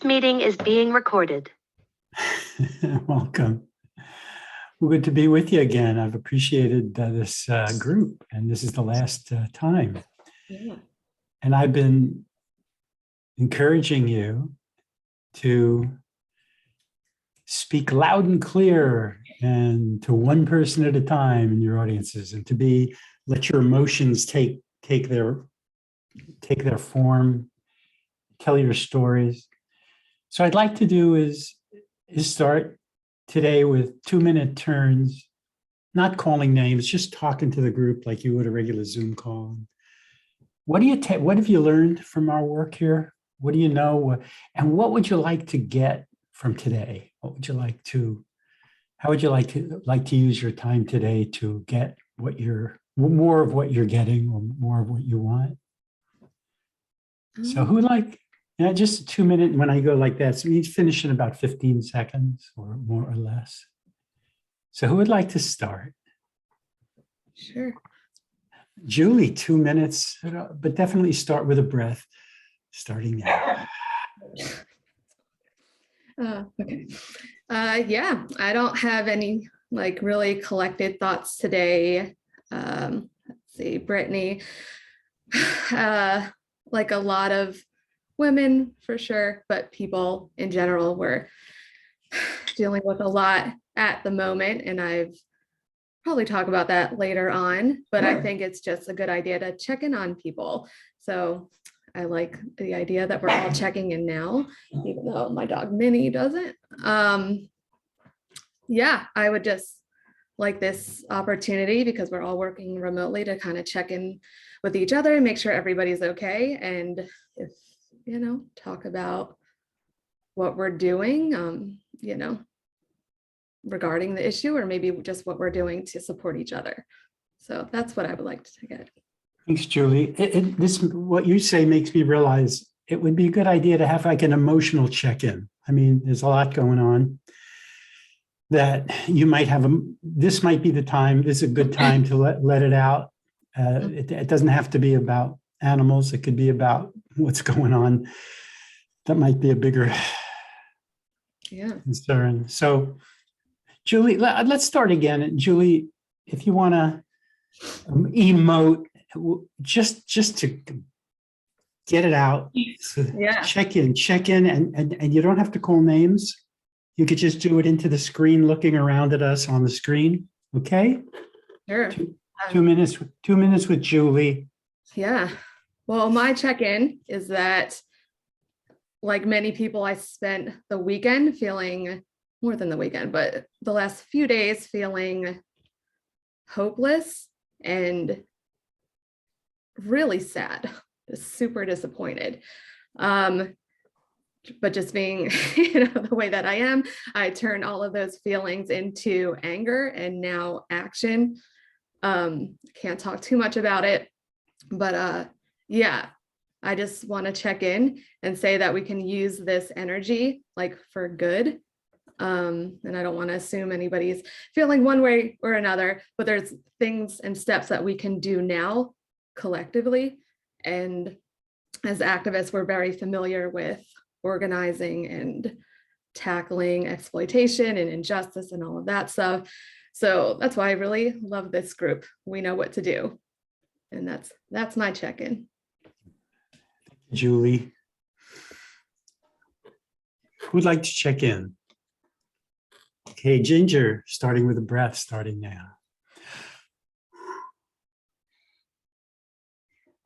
Meeting is being recorded. Welcome. Well, good to be with you again. I've appreciated this group, and this is the last time. Yeah. And I've been encouraging you to speak loud and clear and to one person at a time in your audiences, and to let your emotions take their form, tell your stories. So I'd like to do is start today with 2-minute turns, not calling names, just talking to the group like you would a regular Zoom call. What have you learned from our work here? What do you know? And what would you like to get from today? How would you like to use your time today to get more of what you're getting, or more of what you want? So just 2 minutes when I go like that, so you finish in about 15 seconds or more or less. So who would like to start? Sure. Julie, 2 minutes, but definitely start with a breath, starting now. Okay. Yeah, I don't have any really collected thoughts today. Let's see, Brittany, like a lot of women for sure, but people in general were dealing with a lot at the moment, and I've probably talk about that later on, but I think it's just a good idea to check in on people. So I like the idea that we're all checking in now, even though my dog Minnie doesn't. Yeah, I would just like this opportunity, because we're all working remotely, to kind of check in with each other and make sure everybody's okay. And if, talk about what we're doing, regarding the issue, or maybe just what we're doing to support each other. So that's what I would like to get. Thanks, Julie. What you say makes me realize it would be a good idea to have like an emotional check-in. I mean, there's a lot going on that you might have. This might be the time. This is a good time to let it out. It doesn't have to be about animals. It could be about what's going on. That might be a bigger concern. So, Julie, let's start again. Julie, if you want to emote, just to get it out. So check in, and you don't have to call names. You could just do it into the screen, looking around at us on the screen. Okay. Sure. 2 minutes. 2 minutes with Julie. Yeah. Well, my check-in is that, like many people, I spent the weekend feeling, more than the weekend, but the last few days feeling hopeless and really sad, super disappointed. But just being, the way that I am, I turn all of those feelings into anger and now action. Can't talk too much about it, but yeah, I just want to check in and say that we can use this energy for good. And I don't want to assume anybody's feeling one way or another, but there's things and steps that we can do now collectively. And as activists, we're very familiar with organizing and tackling exploitation and injustice and all of that stuff. So that's why I really love this group. We know what to do. And that's my check-in. Julie, who'd like to check in? Okay, Ginger, starting with a breath, starting now.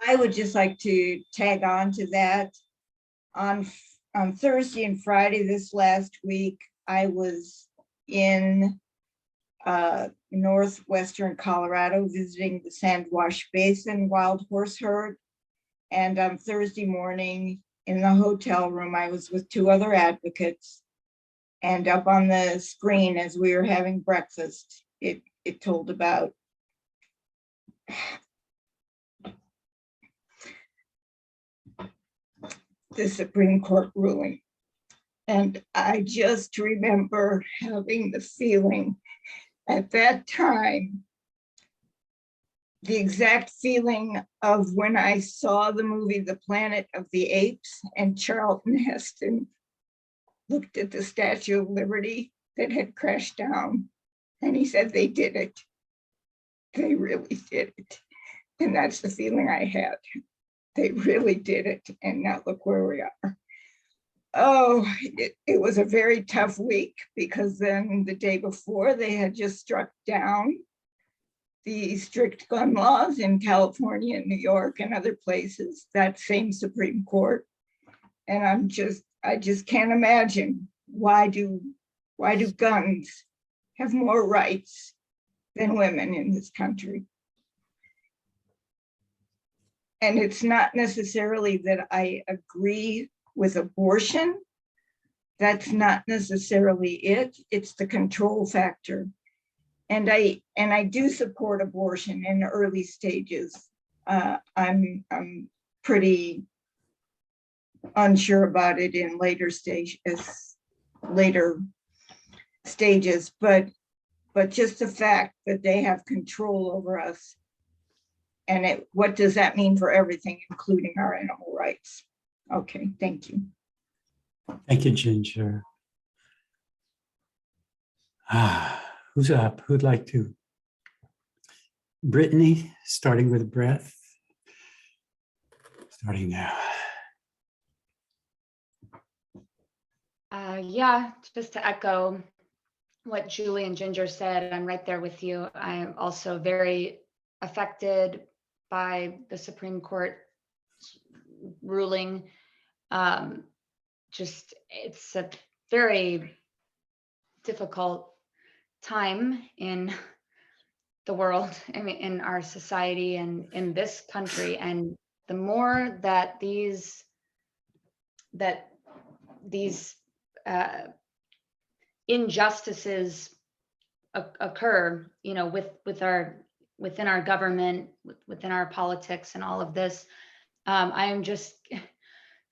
I would just like to tag on to that. On Thursday and Friday this last week, I was in northwestern Colorado visiting the Sandwash Basin wild horse herd. And on Thursday morning in the hotel room, I was with 2 other advocates. And up on the screen as we were having breakfast, it told about the Supreme Court ruling. And I just remember having the feeling at that time, the exact feeling of when I saw the movie The Planet of the Apes and Charlton Heston looked at the Statue of Liberty that had crashed down, and he said they did it. They really did it. And that's the feeling I had. They really did it, and now look where we are. Oh, it was a very tough week, because then the day before they had just struck down the strict gun laws in California and New York and other places, that same Supreme Court. And I just can't imagine, why do guns have more rights than women in this country? And it's not necessarily that I agree with abortion. That's not necessarily it. It's the control factor. And I do support abortion in the early stages. I'm pretty unsure about it in later stages, but just the fact that they have control over us, and what does that mean for everything, including our animal rights? Okay, thank you. Thank you, Ginger. Who's up? Who'd like to? Brittany, starting with breath. Starting now. Yeah, just to echo what Julie and Ginger said, I'm right there with you. I'm also very affected by the Supreme Court ruling. Just, it's a very difficult time in the world, I mean, in our society and in this country. And the more that these injustices occur, you know, within our government, within our politics and all of this, I am just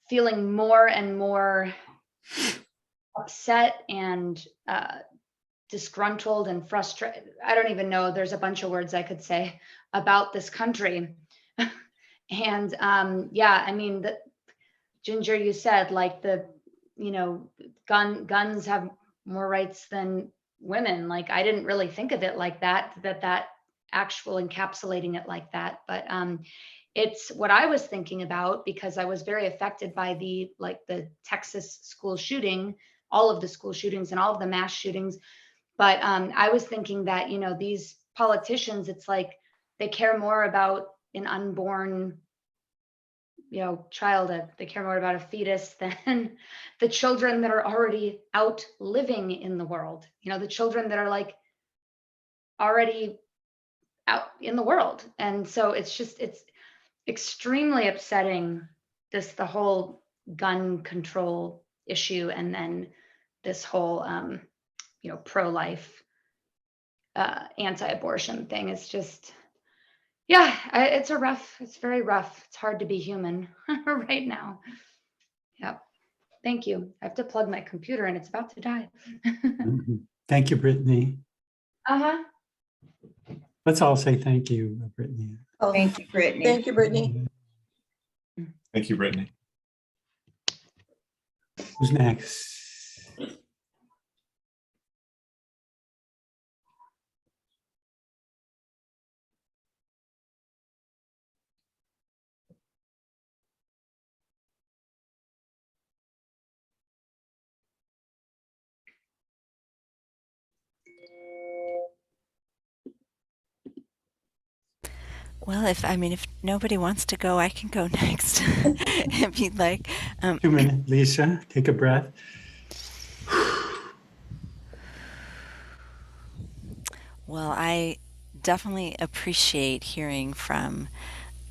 feeling more and more upset and disgruntled and frustrated. I don't even know, there's a bunch of words I could say about this country. And yeah, I mean, Ginger, you said like guns have more rights than women. Like, I didn't really think of it like that actual encapsulating it like that. But it's what I was thinking about, because I was very affected by the Texas school shooting, all of the school shootings and all of the mass shootings. But I was thinking that, you know, these politicians, it's like they care more about an unborn, you know, child. They care more about a fetus than the children that are already out living in the world. You know, the children that are like already out in the world. And so it's extremely upsetting, the whole gun control issue, and then this whole you know, pro-life anti-abortion thing. It's just, yeah, it's very rough. It's hard to be human right now. Yep. Thank you. I have to plug my computer and it's about to die. Thank you, Brittany. Uh-huh. Let's all say thank you, Brittany. Oh, Thank you, Brittany. thank you, Brittany. Thank you, Brittany. Who's next? Well, if nobody wants to go, I can go next if you'd like. 2 minutes, Lisa, take a breath. Well, I definitely appreciate hearing from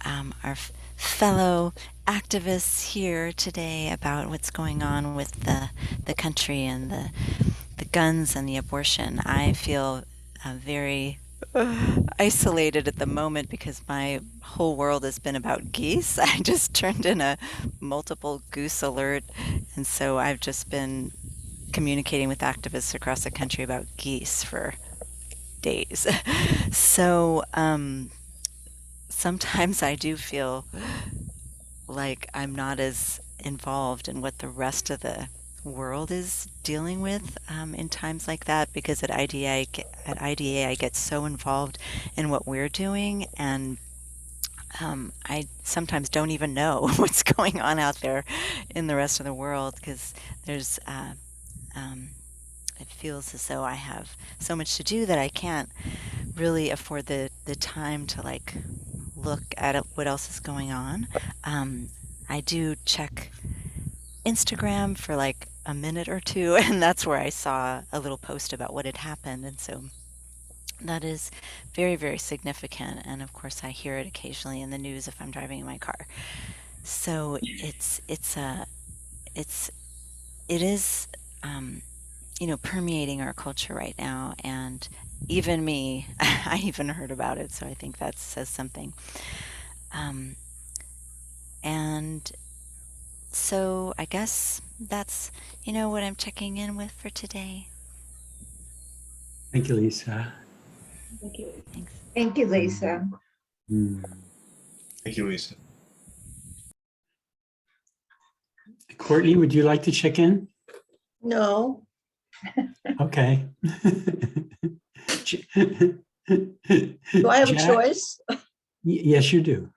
our fellow activists here today about what's going on with the country and the guns and the abortion. I feel very isolated at the moment because my whole world has been about geese. I just turned in a multiple goose alert, and so I've just been communicating with activists across the country about geese for days. So sometimes I do feel like I'm not as involved in what the rest of the world is dealing with in times like that, because at IDA I get so involved in what we're doing, and I sometimes don't even know what's going on out there in the rest of the world, because there's um, it feels as though I have so much to do that I can't really afford the time to like look at what else is going on. I do check Instagram for like a minute or two, and that's where I saw a little post about what had happened, and so that is very, very significant. And of course, I hear it occasionally in the news if I'm driving in my car. So it is permeating our culture right now, and even me, I even heard about it. So I think that says something. And so I guess that's what I'm checking in with for today. Thank you, Lisa. Thanks. Thank you, Lisa. Hmm. Thank you, Lisa. Courtney, would you like to check in? No. Okay. Do I have a Jack? choice? Yes, you do.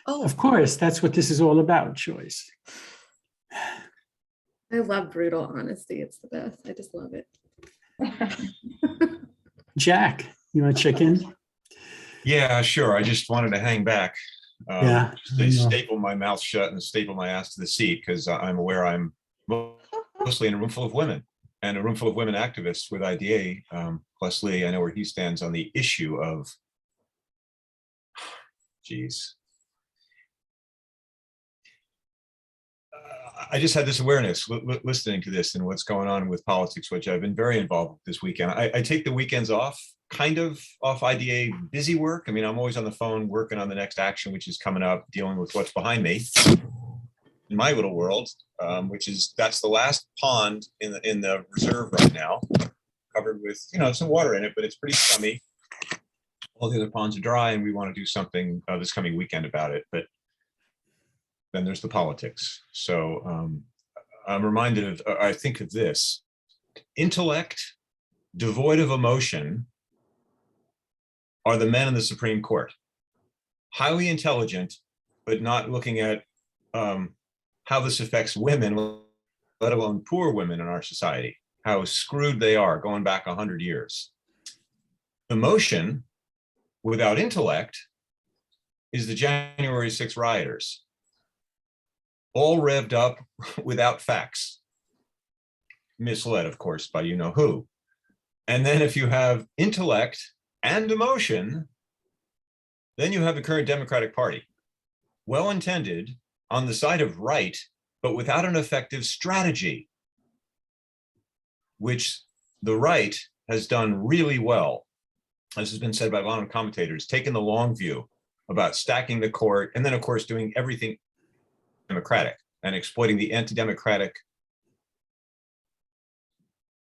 Oh, Of course, that's what this is all about, choice. I love brutal honesty. It's the best. I just love it. Jack, you want to check in? Yeah, sure. I just wanted to hang back. Yeah, I know. Staple my mouth shut and staple my ass to the seat, because I'm aware I'm mostly in a room full of women, and a room full of women activists with IDA. Plus Lee, I know where he stands on the issue of, geez. I just had this awareness listening to this and what's going on with politics, which I've been very involved with this weekend. I take the weekends off, kind of off IDA busy work. I mean, I'm always on the phone working on the next action, which is coming up, dealing with what's behind me in my little world, that's the last pond in the reserve right now, covered with some water in it, but it's pretty scummy. All the other ponds are dry, and we want to do something this coming weekend about it. But then there's the politics. So I'm reminded of, I think of this: intellect devoid of emotion are the men in the Supreme Court. Highly intelligent, but not looking at how this affects women, let alone poor women in our society, how screwed they are going back 100 years. Emotion without intellect is the January 6 rioters, all revved up without facts, misled, of course, by you know who. And then if you have intellect and emotion, then you have the current Democratic Party, well-intended, on the side of right, but without an effective strategy, which the right has done really well. This has been said by a lot of commentators, taking the long view about stacking the court, and then of course doing everything democratic and exploiting the anti-democratic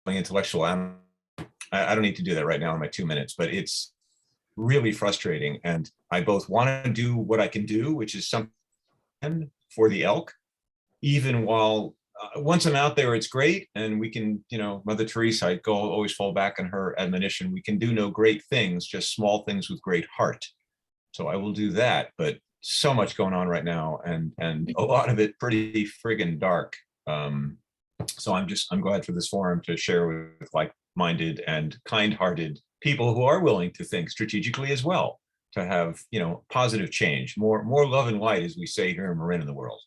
intellectual. I don't need to do that right now in my 2 minutes, but it's really frustrating. And I both want to do what I can do, which is something for the elk, even while once I'm out there, it's great. And we can, Mother Teresa, I always fall back on her admonition. We can do no great things, just small things with great heart. So I will do that, but so much going on right now, and a lot of it pretty friggin' dark. So I'm glad for this forum to share with like-minded and kind-hearted people who are willing to think strategically as well, to have positive change, more love and light, as we say here in Marin, in the world.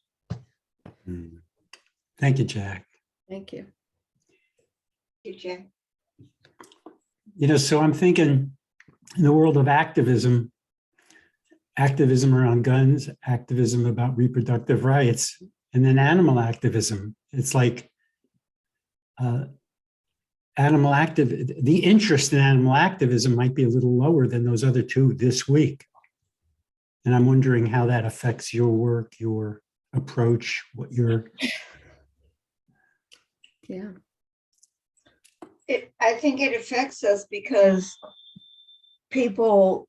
Thank you, Jack. Thank you. Thank you, Jack. So I'm thinking in the world of activism around guns, activism about reproductive rights, and then animal activism. It's like the interest in animal activism might be a little lower than those other two this week. And I'm wondering how that affects your work, your approach, what your... Yeah. I think it affects us because people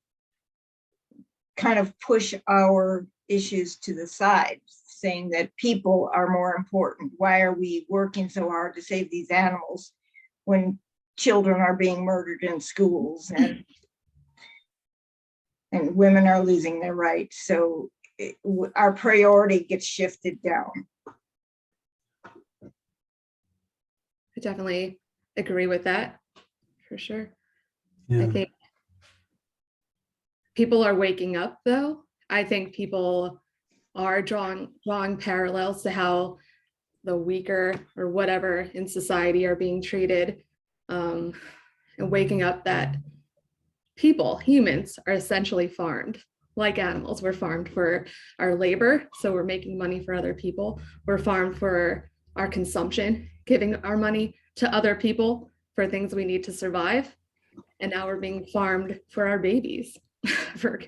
kind of push our issues to the side. saying that people are more important. Why are we working so hard to save these animals when children are being murdered in schools and women are losing their rights? So our priority gets shifted down. I definitely agree with that, for sure. Yeah. I think people are waking up, though. I think people are drawing parallels to how the weaker or whatever in society are being treated, and waking up that people, humans, are essentially farmed like animals. We're farmed for our labor, so we're making money for other people. We're farmed for our consumption, giving our money to other people for things we need to survive. And now we're being farmed for our babies, for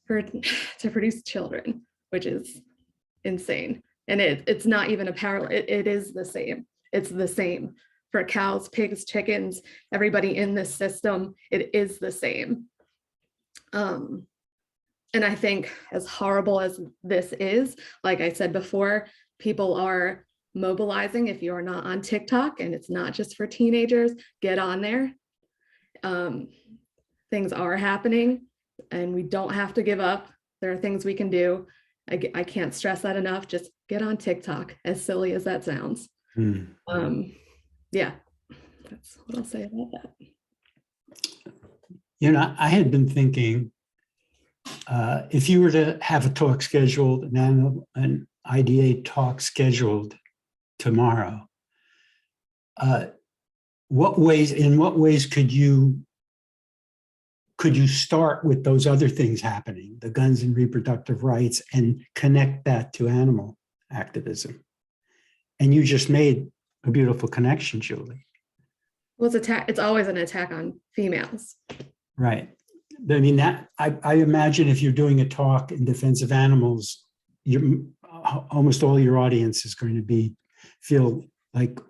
to produce children, which is insane. And it's not even a parallel. It is the same. It's the same for cows, pigs, chickens, everybody in this system. It is the same. And I think as horrible as this is, like I said before, people are mobilizing. If you're not on TikTok, and it's not just for teenagers, get on there. Things are happening and we don't have to give up. There are things we can do. I can't stress that enough. Just get on TikTok, as silly as that sounds. Yeah, that's what I'll say about that. You know, I had been thinking, if you were to have a talk scheduled, an IDA talk scheduled tomorrow, in what ways could you start with those other things happening, the guns and reproductive rights, and connect that to animal activism? And you just made a beautiful connection, Julie. Well, it's always an attack on females. Right. I mean, that I imagine if you're doing a talk in defense of animals, almost all your audience is going to feel like,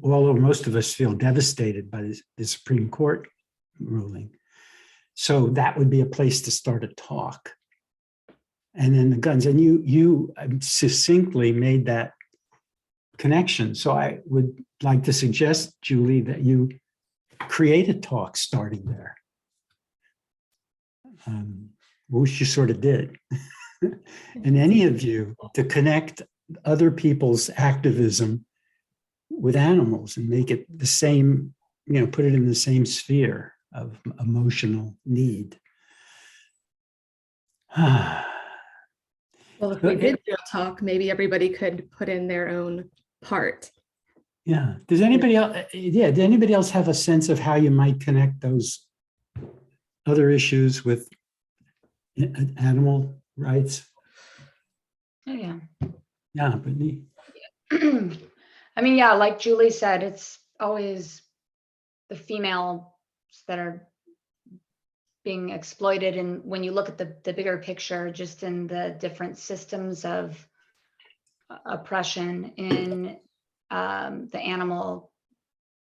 although most of us feel devastated by the Supreme Court ruling. So that would be a place to start a talk. And then the guns, and you succinctly made that connection. So I would like to suggest, Julie, that you create a talk starting there, which you sort of did. And any of you to connect other people's activism with animals and make it the same, put it in the same sphere of emotional need. Well, if we did do a talk, maybe everybody could put in their own part. Yeah. Does anybody else? Yeah. Did anybody else have a sense of how you might connect those other issues with animal rights? Oh, yeah. Yeah, Brittany. I mean, yeah, like Julie said, it's always the females that are being exploited. And when you look at the bigger picture, just in the different systems of oppression in the animal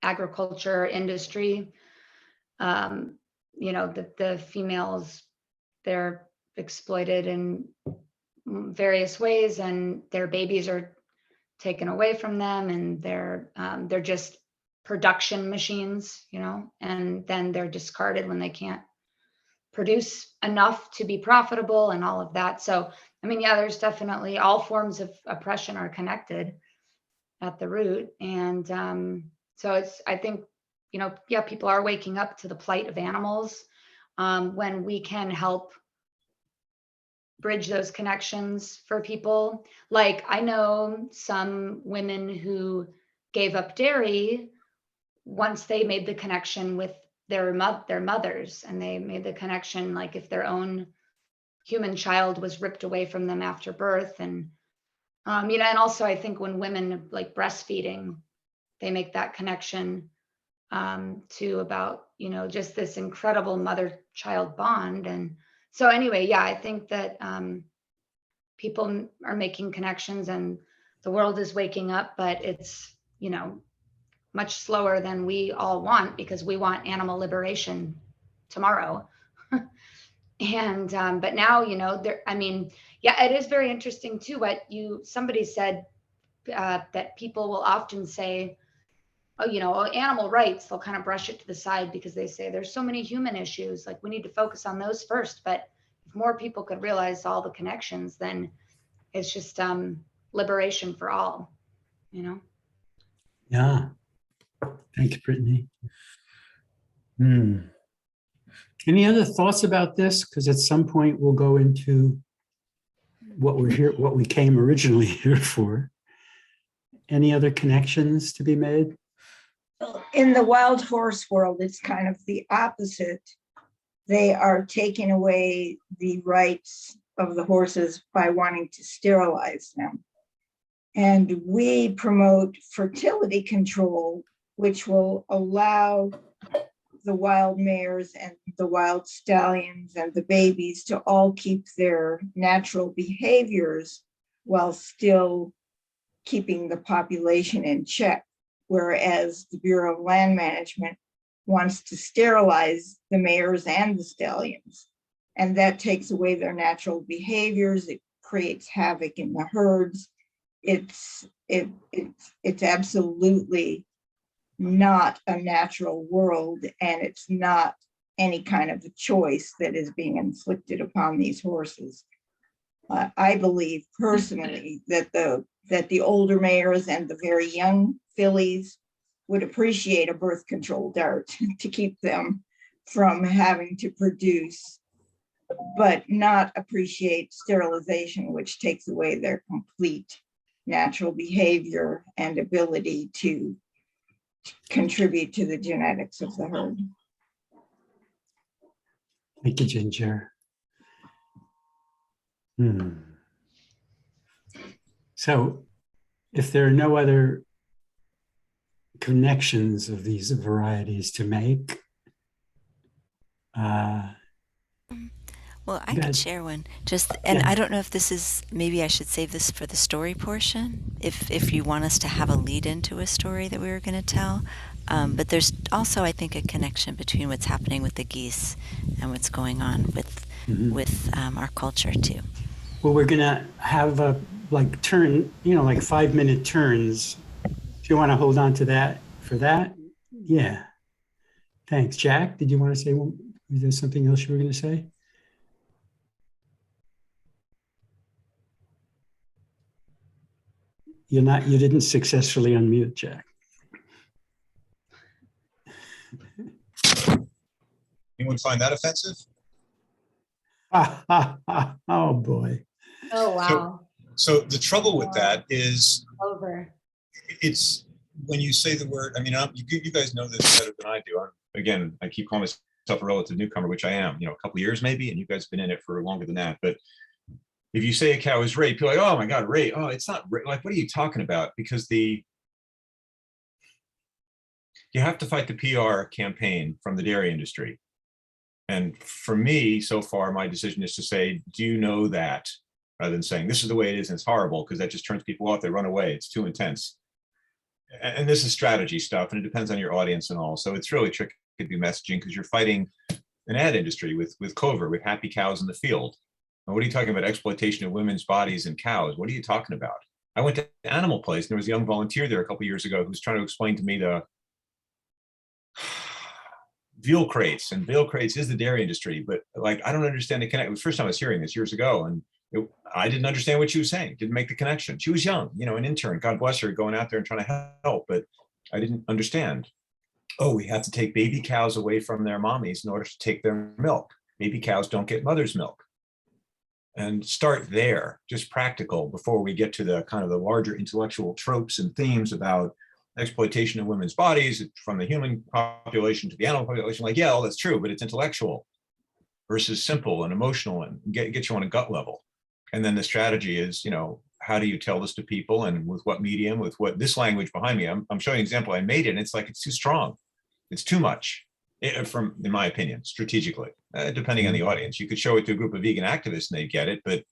agriculture industry, the females, they're exploited in various ways, and their babies are taken away from them, and they're just production machines, and then they're discarded when they can't produce enough to be profitable and all of that. So, I mean, yeah, there's definitely all forms of oppression are connected at the root. And so I think, people are waking up to the plight of animals when we can help bridge those connections for people. Like, I know some women who gave up dairy once they made the connection with their mothers, and they made the connection, like if their own human child was ripped away from them after birth. And and also I think when women like breastfeeding, they make that connection to about just this incredible mother-child bond. And so anyway, yeah, I think that people are making connections and the world is waking up, but it's much slower than we all want, because we want animal liberation tomorrow. And but now, Yeah, it is very interesting too. Somebody said that people will often say, oh, animal rights, they'll kind of brush it to the side because they say there's so many human issues, like we need to focus on those first. But if more people could realize all the connections, then it's just liberation for all, Yeah. Thanks, Brittany. Any other thoughts about this? Because at some point we'll go into what we came originally here for. Any other connections to be made? In the wild horse world, it's kind of the opposite. They are taking away the rights of the horses by wanting to sterilize them. And we promote fertility control, which will allow the wild mares and the wild stallions and the babies to all keep their natural behaviors while still keeping the population in check. Whereas the Bureau of Land Management wants to sterilize the mares and the stallions. And that takes away their natural behaviors. It creates havoc in the herds. It's absolutely not a natural world, and it's not any kind of a choice that is being inflicted upon these horses. I believe personally that the older mares and the very young fillies would appreciate a birth control dart to keep them from having to produce, but not appreciate sterilization, which takes away their complete natural behavior and ability to contribute to the genetics of the herd. Thank you, Ginger. So if there are no other connections of these varieties to make, Well, I Go could ahead. share one. And Yeah. I don't know if this is, maybe I should save this for the story portion, if you want us to have a lead into a story that we were going to tell. But there's also, I think, a connection between what's happening with the geese and what's going on with our culture too. well, we're gonna have a like 5-minute turns. If you want to hold on to that for that, yeah. Thanks, Jack. Did you want to say one? Is there something else you were going to say? You didn't successfully unmute, Jack. Anyone find that offensive? Oh boy. Oh, wow. So the trouble with that is Over. it's when you say the word, I mean, you guys know this better than I do. Again, I keep calling myself a relative newcomer, which I am, a couple of years maybe, and you guys have been in it for longer than that. But if you say a cow is raped, you're like, oh my God, rape. Oh, it's not rape. Like, what are you talking about? Because you have to fight the PR campaign from the dairy industry. And for me, so far, my decision is to say, do you know that? Rather than saying, this is the way it is and it's horrible, because that just turns people off. They run away. It's too intense. And this is strategy stuff, and it depends on your audience and all. So it's really tricky to do messaging because you're fighting an ad industry with Clover, with happy cows in the field. And what are you talking about? Exploitation of women's bodies and cows. What are you talking about? I went to Animal Place, and there was a young volunteer there a couple of years ago who was trying to explain to me the veal crates, and veal crates is the dairy industry, but like, I don't understand the connect. It was the first time I was hearing this years ago, and I didn't understand what she was saying. Didn't make the connection. She was young, an intern, God bless her, going out there and trying to help, but I didn't understand. Oh, we have to take baby cows away from their mommies in order to take their milk. Baby cows don't get mother's milk. And start there, just practical, before we get to the kind of the larger intellectual tropes and themes about exploitation of women's bodies from the human population to the animal population. Like, yeah, all that's true, but it's intellectual versus simple and emotional and get you on a gut level. And then the strategy is, how do you tell this to people, and with what medium, with what this language behind me? I'm showing an example. I made it, and it's like, it's too strong. It's too much, in my opinion, strategically, depending on the audience. You could show it to a group of vegan activists and they get it, but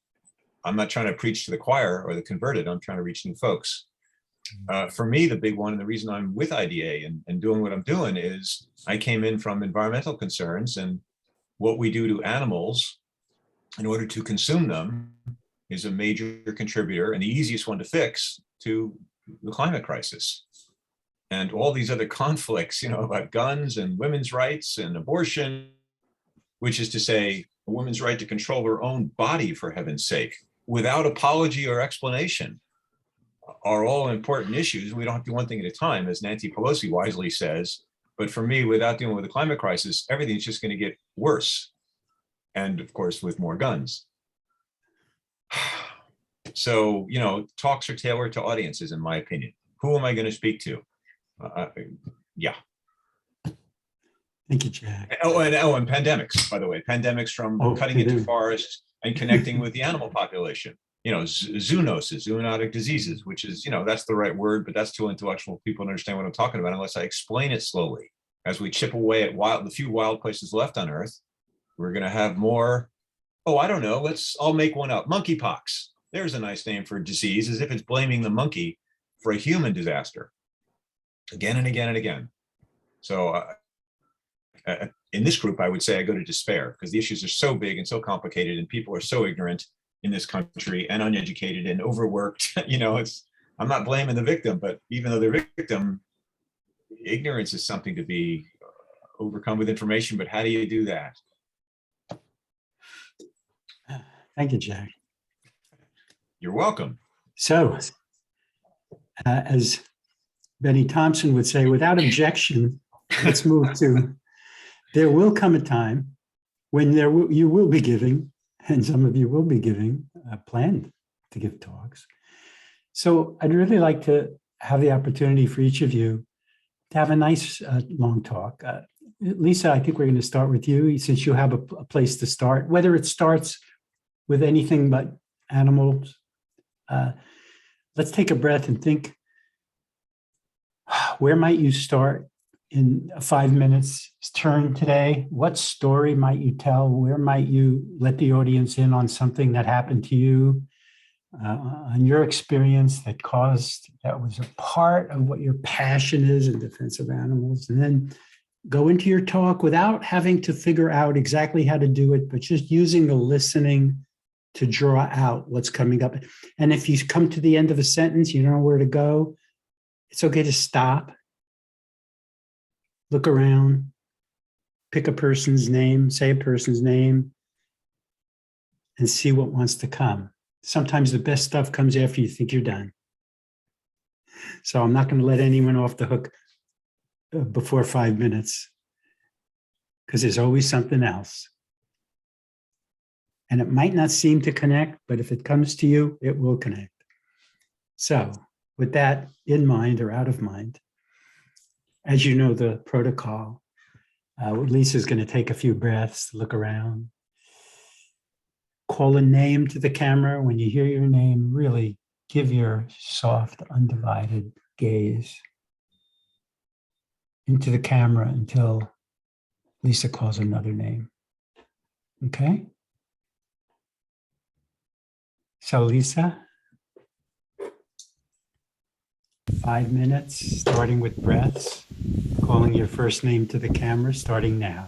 I'm not trying to preach to the choir or the converted. I'm trying to reach new folks. For me, the big one, and the reason I'm with IDA and doing what I'm doing, is I came in from environmental concerns and what we do to animals in order to consume them is a major contributor and the easiest one to fix to the climate crisis. And all these other conflicts, about guns and women's rights and abortion, which is to say, a woman's right to control her own body, for heaven's sake, without apology or explanation, are all important issues. We don't have to do one thing at a time, as Nancy Pelosi wisely says. But for me, without dealing with the climate crisis, everything's just going to get worse. And of course, with more guns. So, talks are tailored to audiences, in my opinion. Who am I going to speak to? Yeah. Thank you, Jack. And pandemics, by the way, pandemics from cutting into pandemic. forests and connecting with the animal population. Zoonoses, zoonotic diseases, which is, that's the right word, but that's too intellectual for people to understand what I'm talking about unless I explain it slowly. As we chip away at the few wild places left on Earth, we're going to have more. Oh, I don't know. I'll make one up. Monkeypox. There's a nice name for a disease, as if it's blaming the monkey for a human disaster. Again and again and again. So in this group, I would say I go to despair because the issues are so big and so complicated and people are so ignorant in this country and uneducated and overworked. I'm not blaming the victim, but even though they're victim, ignorance is something to be overcome with information. But how do you do that? Thank you, Jack. You're welcome. So, as Benny Thompson would say, without objection, let's move to, there will come a time when you will be giving, and some of you will be giving, planned to give talks. So I'd really like to have the opportunity for each of you to have a nice long talk. Lisa, I think we're going to start with you, since you have a place to start, whether it starts with anything but animals. Let's take a breath and think, where might you start in 5 minutes turn today? What story might you tell? Where might you let the audience in on something that happened to you, on your experience that was a part of what your passion is in defense of animals? And then go into your talk without having to figure out exactly how to do it, but just using the listening to draw out what's coming up. And if you come to the end of a sentence, you don't know where to go, it's okay to stop, look around, pick a person's name, say a person's name, and see what wants to come. Sometimes the best stuff comes after you think you're done. So I'm not going to let anyone off the hook before 5 minutes, because there's always something else. And it might not seem to connect, but if it comes to you, it will connect. So with that in mind or out of mind, as you know, the protocol, Lisa's going to take a few breaths, look around, call a name to the camera. When you hear your name, really give your soft, undivided gaze into the camera until Lisa calls another name. Okay? So Lisa, 5 minutes, starting with breaths, calling your first name to the camera, starting now.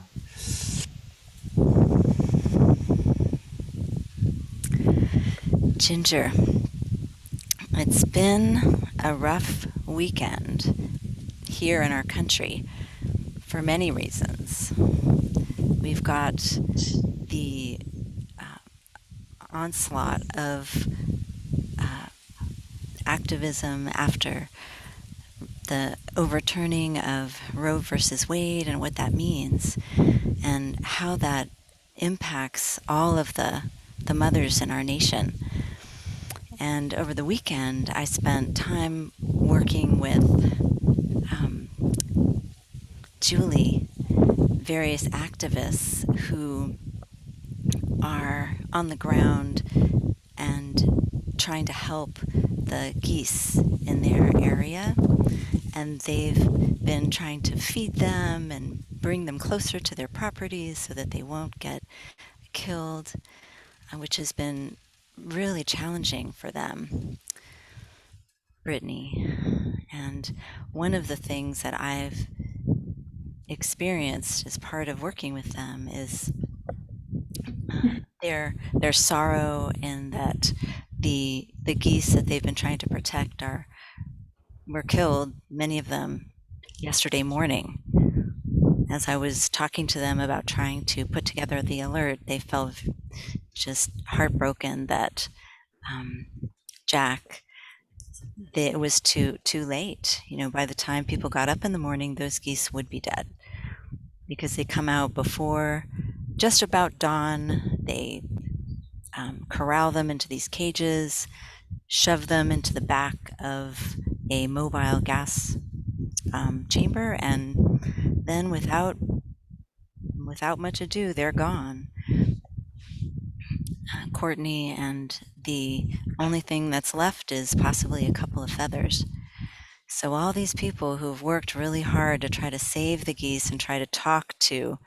Ginger, it's been a rough weekend here in our country for many reasons. We've got the onslaught of activism after the overturning of Roe versus Wade and what that means and how that impacts all of the mothers in our nation. And over the weekend, I spent time working with Julie, various activists who are on the ground and trying to help the geese in their area. And they've been trying to feed them and bring them closer to their properties so that they won't get killed, which has been really challenging for them, Brittany. And one of the things that I've experienced as part of working with them is their sorrow, and that the geese that they've been trying to protect were killed, many of them yesterday morning. As I was talking to them about trying to put together the alert, they felt just heartbroken that Jack, it was too late. You know, by the time people got up in the morning, those geese would be dead, because they come out before just about dawn. They corral them into these cages, shove them into the back of a mobile gas chamber, and then without much ado, they're gone. Courtney, and the only thing that's left is possibly a couple of feathers. So all these people who've worked really hard to try to save the geese and try to talk to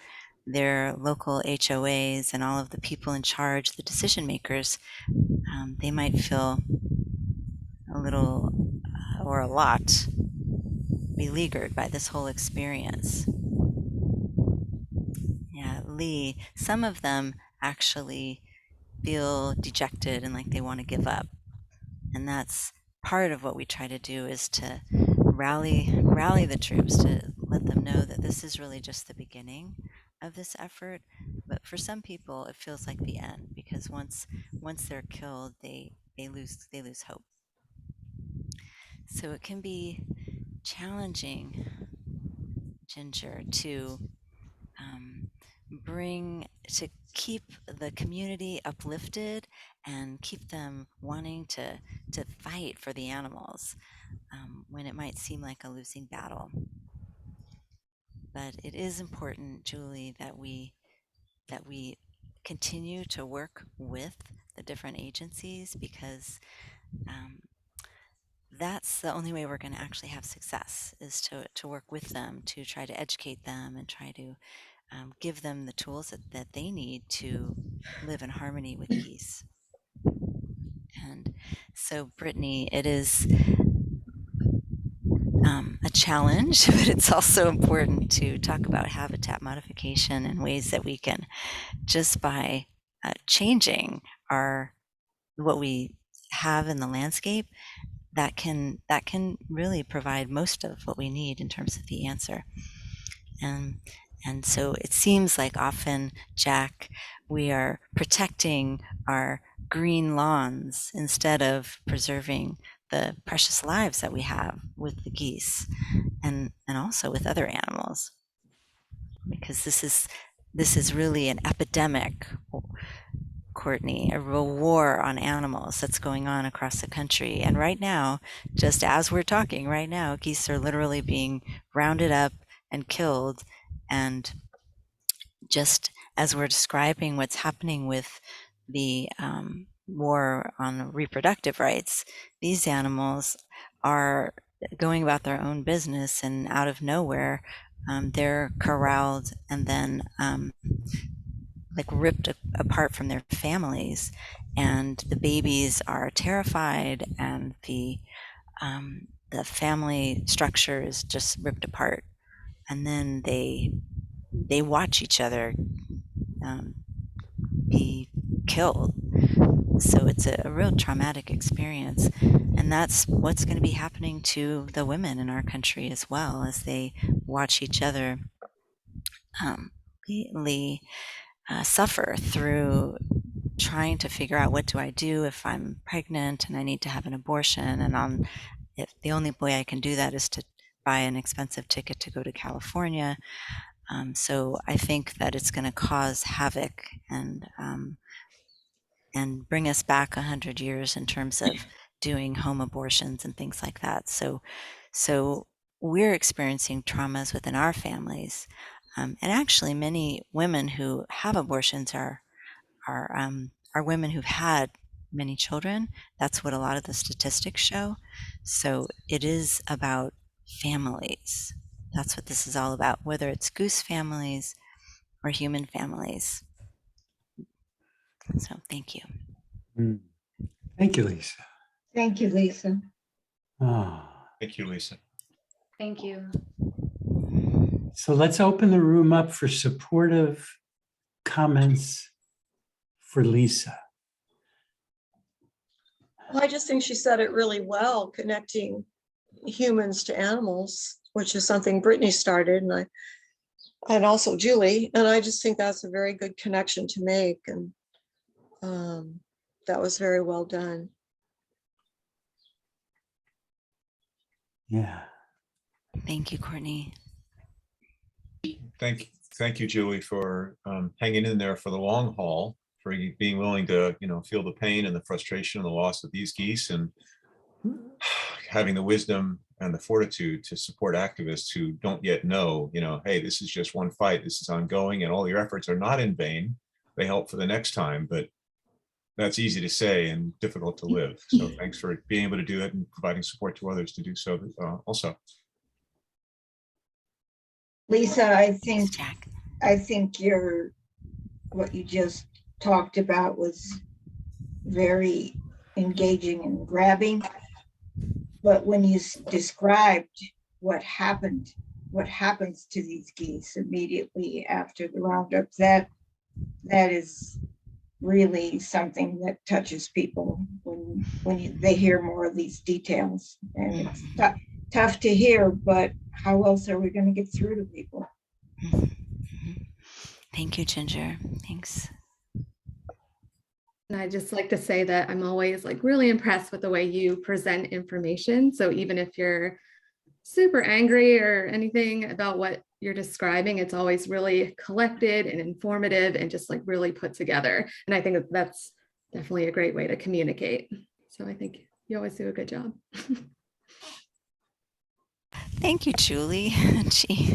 their local HOAs and all of the people in charge, the decision makers, they might feel a little or a lot beleaguered by this whole experience. Yeah, Lee, some of them actually feel dejected and like they want to give up. And that's part of what we try to do, is to rally the troops, to let them know that this is really just the beginning of this effort. But for some people, it feels like the end, because once they're killed, they lose hope. So it can be challenging, Ginger, to keep the community uplifted and keep them wanting to fight for the animals, when it might seem like a losing battle. But it is important, Julie, that we continue to work with the different agencies, because that's the only way we're going to actually have success, is to work with them, to try to educate them and try to give them the tools that they need to live in harmony with geese. And so, Brittany, it is a challenge, but it's also important to talk about habitat modification and ways that we can, just by changing what we have in the landscape, that can really provide most of what we need in terms of the answer. And so it seems like often, Jack, we are protecting our green lawns instead of preserving the precious lives that we have with the geese, and also with other animals, because this is really an epidemic, Courtney, a real war on animals that's going on across the country. And right now, just as we're talking right now, geese are literally being rounded up and killed. And just as we're describing what's happening with the war on reproductive rights, these animals are going about their own business, and out of nowhere, they're corralled and then like ripped apart from their families, and the babies are terrified, and the family structure is just ripped apart, and then they watch each other be killed. So it's a real traumatic experience, and that's what's going to be happening to the women in our country as well, as they watch each other suffer through trying to figure out, what do I do if I'm pregnant and I need to have an abortion, and if the only way I can do that is to buy an expensive ticket to go to California. So I think that it's going to cause havoc and bring us back 100 years in terms of doing home abortions and things like that. So we're experiencing traumas within our families, and actually many women who have abortions are women who've had many children. That's what a lot of the statistics show. So it is about families. That's what this is all about, whether it's goose families or human families. So thank you. Thank you, Lisa. Thank you, Lisa. Thank you, Lisa. Thank you. So let's open the room up for supportive comments for Lisa? Well, I just think she said it really well, connecting humans to animals, which is something Brittany started, and also Julie. And I just think that's a very good connection to make. And that was very well done. Yeah. Thank you, Courtney. Thank you, Julie, for hanging in there for the long haul, for you being willing to, feel the pain and the frustration and the loss of these geese, and having the wisdom and the fortitude to support activists who don't yet know, hey, this is just one fight, this is ongoing, and all your efforts are not in vain. They help for the next time, but that's easy to say and difficult to live. So thanks for being able to do it and providing support to others to do so also. Lisa, Thanks, Jack. I think what you just talked about was very engaging and grabbing. But when you described what happens to these geese immediately after the roundup, that is really something that touches people when they hear more of these details. And it's tough to hear, but how else are we going to get through to people? Thank you, Ginger. Thanks. And I just like to say that I'm always like really impressed with the way you present information. So even if you're super angry or anything about what you're describing, it's always really collected and informative and just like really put together. And I think that's definitely a great way to communicate. So I think you always do a good job. Thank you, Julie. Gee.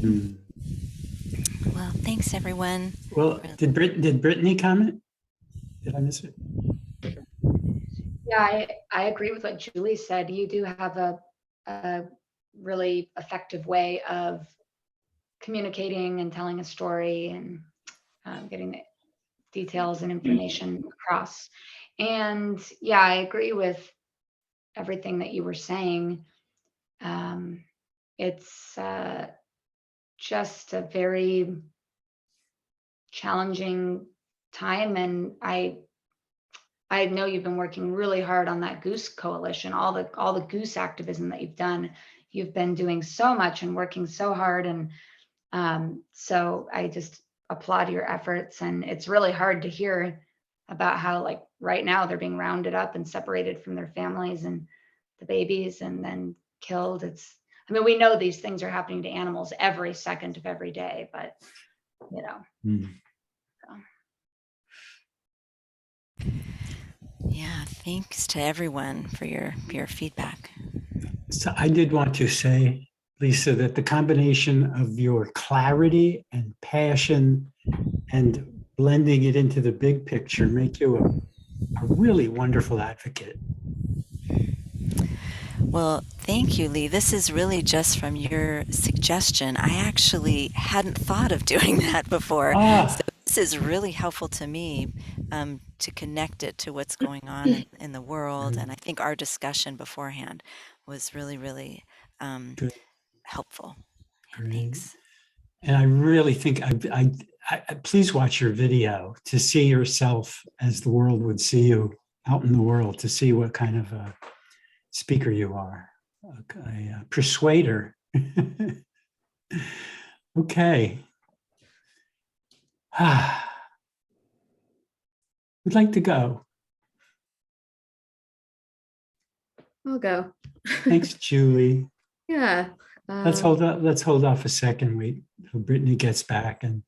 Hmm. Well, thanks, everyone. Well, did Brittany comment? Did I miss it? Yeah, I agree with what Julie said. You do have a really effective way of communicating and telling a story and getting the details and information across. And yeah, I agree with everything that you were saying. It's just a very challenging time, and I know you've been working really hard on that Goose Coalition, all the goose activism that you've done. You've been doing so much and working so hard, and so I just applaud your efforts. And it's really hard to hear about how, like, right now they're being rounded up and separated from their families and the babies and then killed. We know these things are happening to animals every second of every day, but Hmm. Yeah, thanks to everyone for your feedback. So I did want to say, Lisa, that the combination of your clarity and passion and blending it into the big picture make you a really wonderful advocate. Well, thank you, Lee. This is really just from your suggestion. I actually hadn't thought of doing that before. So this is really helpful to me to connect it to what's going on in the world. And I think our discussion beforehand was really, really helpful. Yeah, thanks. And I really think I please watch your video to see yourself as the world would see you out in the world, to see what kind of a speaker you are, a persuader. Okay. We'd like to go. I'll go. Thanks, Julie. Yeah. Let's hold off a second. Wait till Brittany gets back. And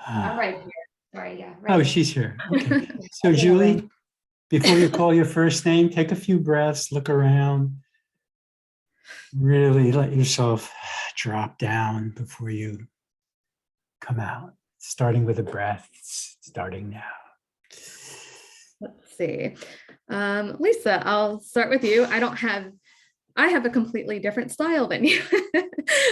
I'm right here. Sorry, yeah. Right oh, here. she's here. Okay. So Julie, before you call your first name, take a few breaths, look around, really let yourself drop down before you come out, starting with a breath, starting now. Let's see. Lisa, I'll start with you. I have a completely different style than you.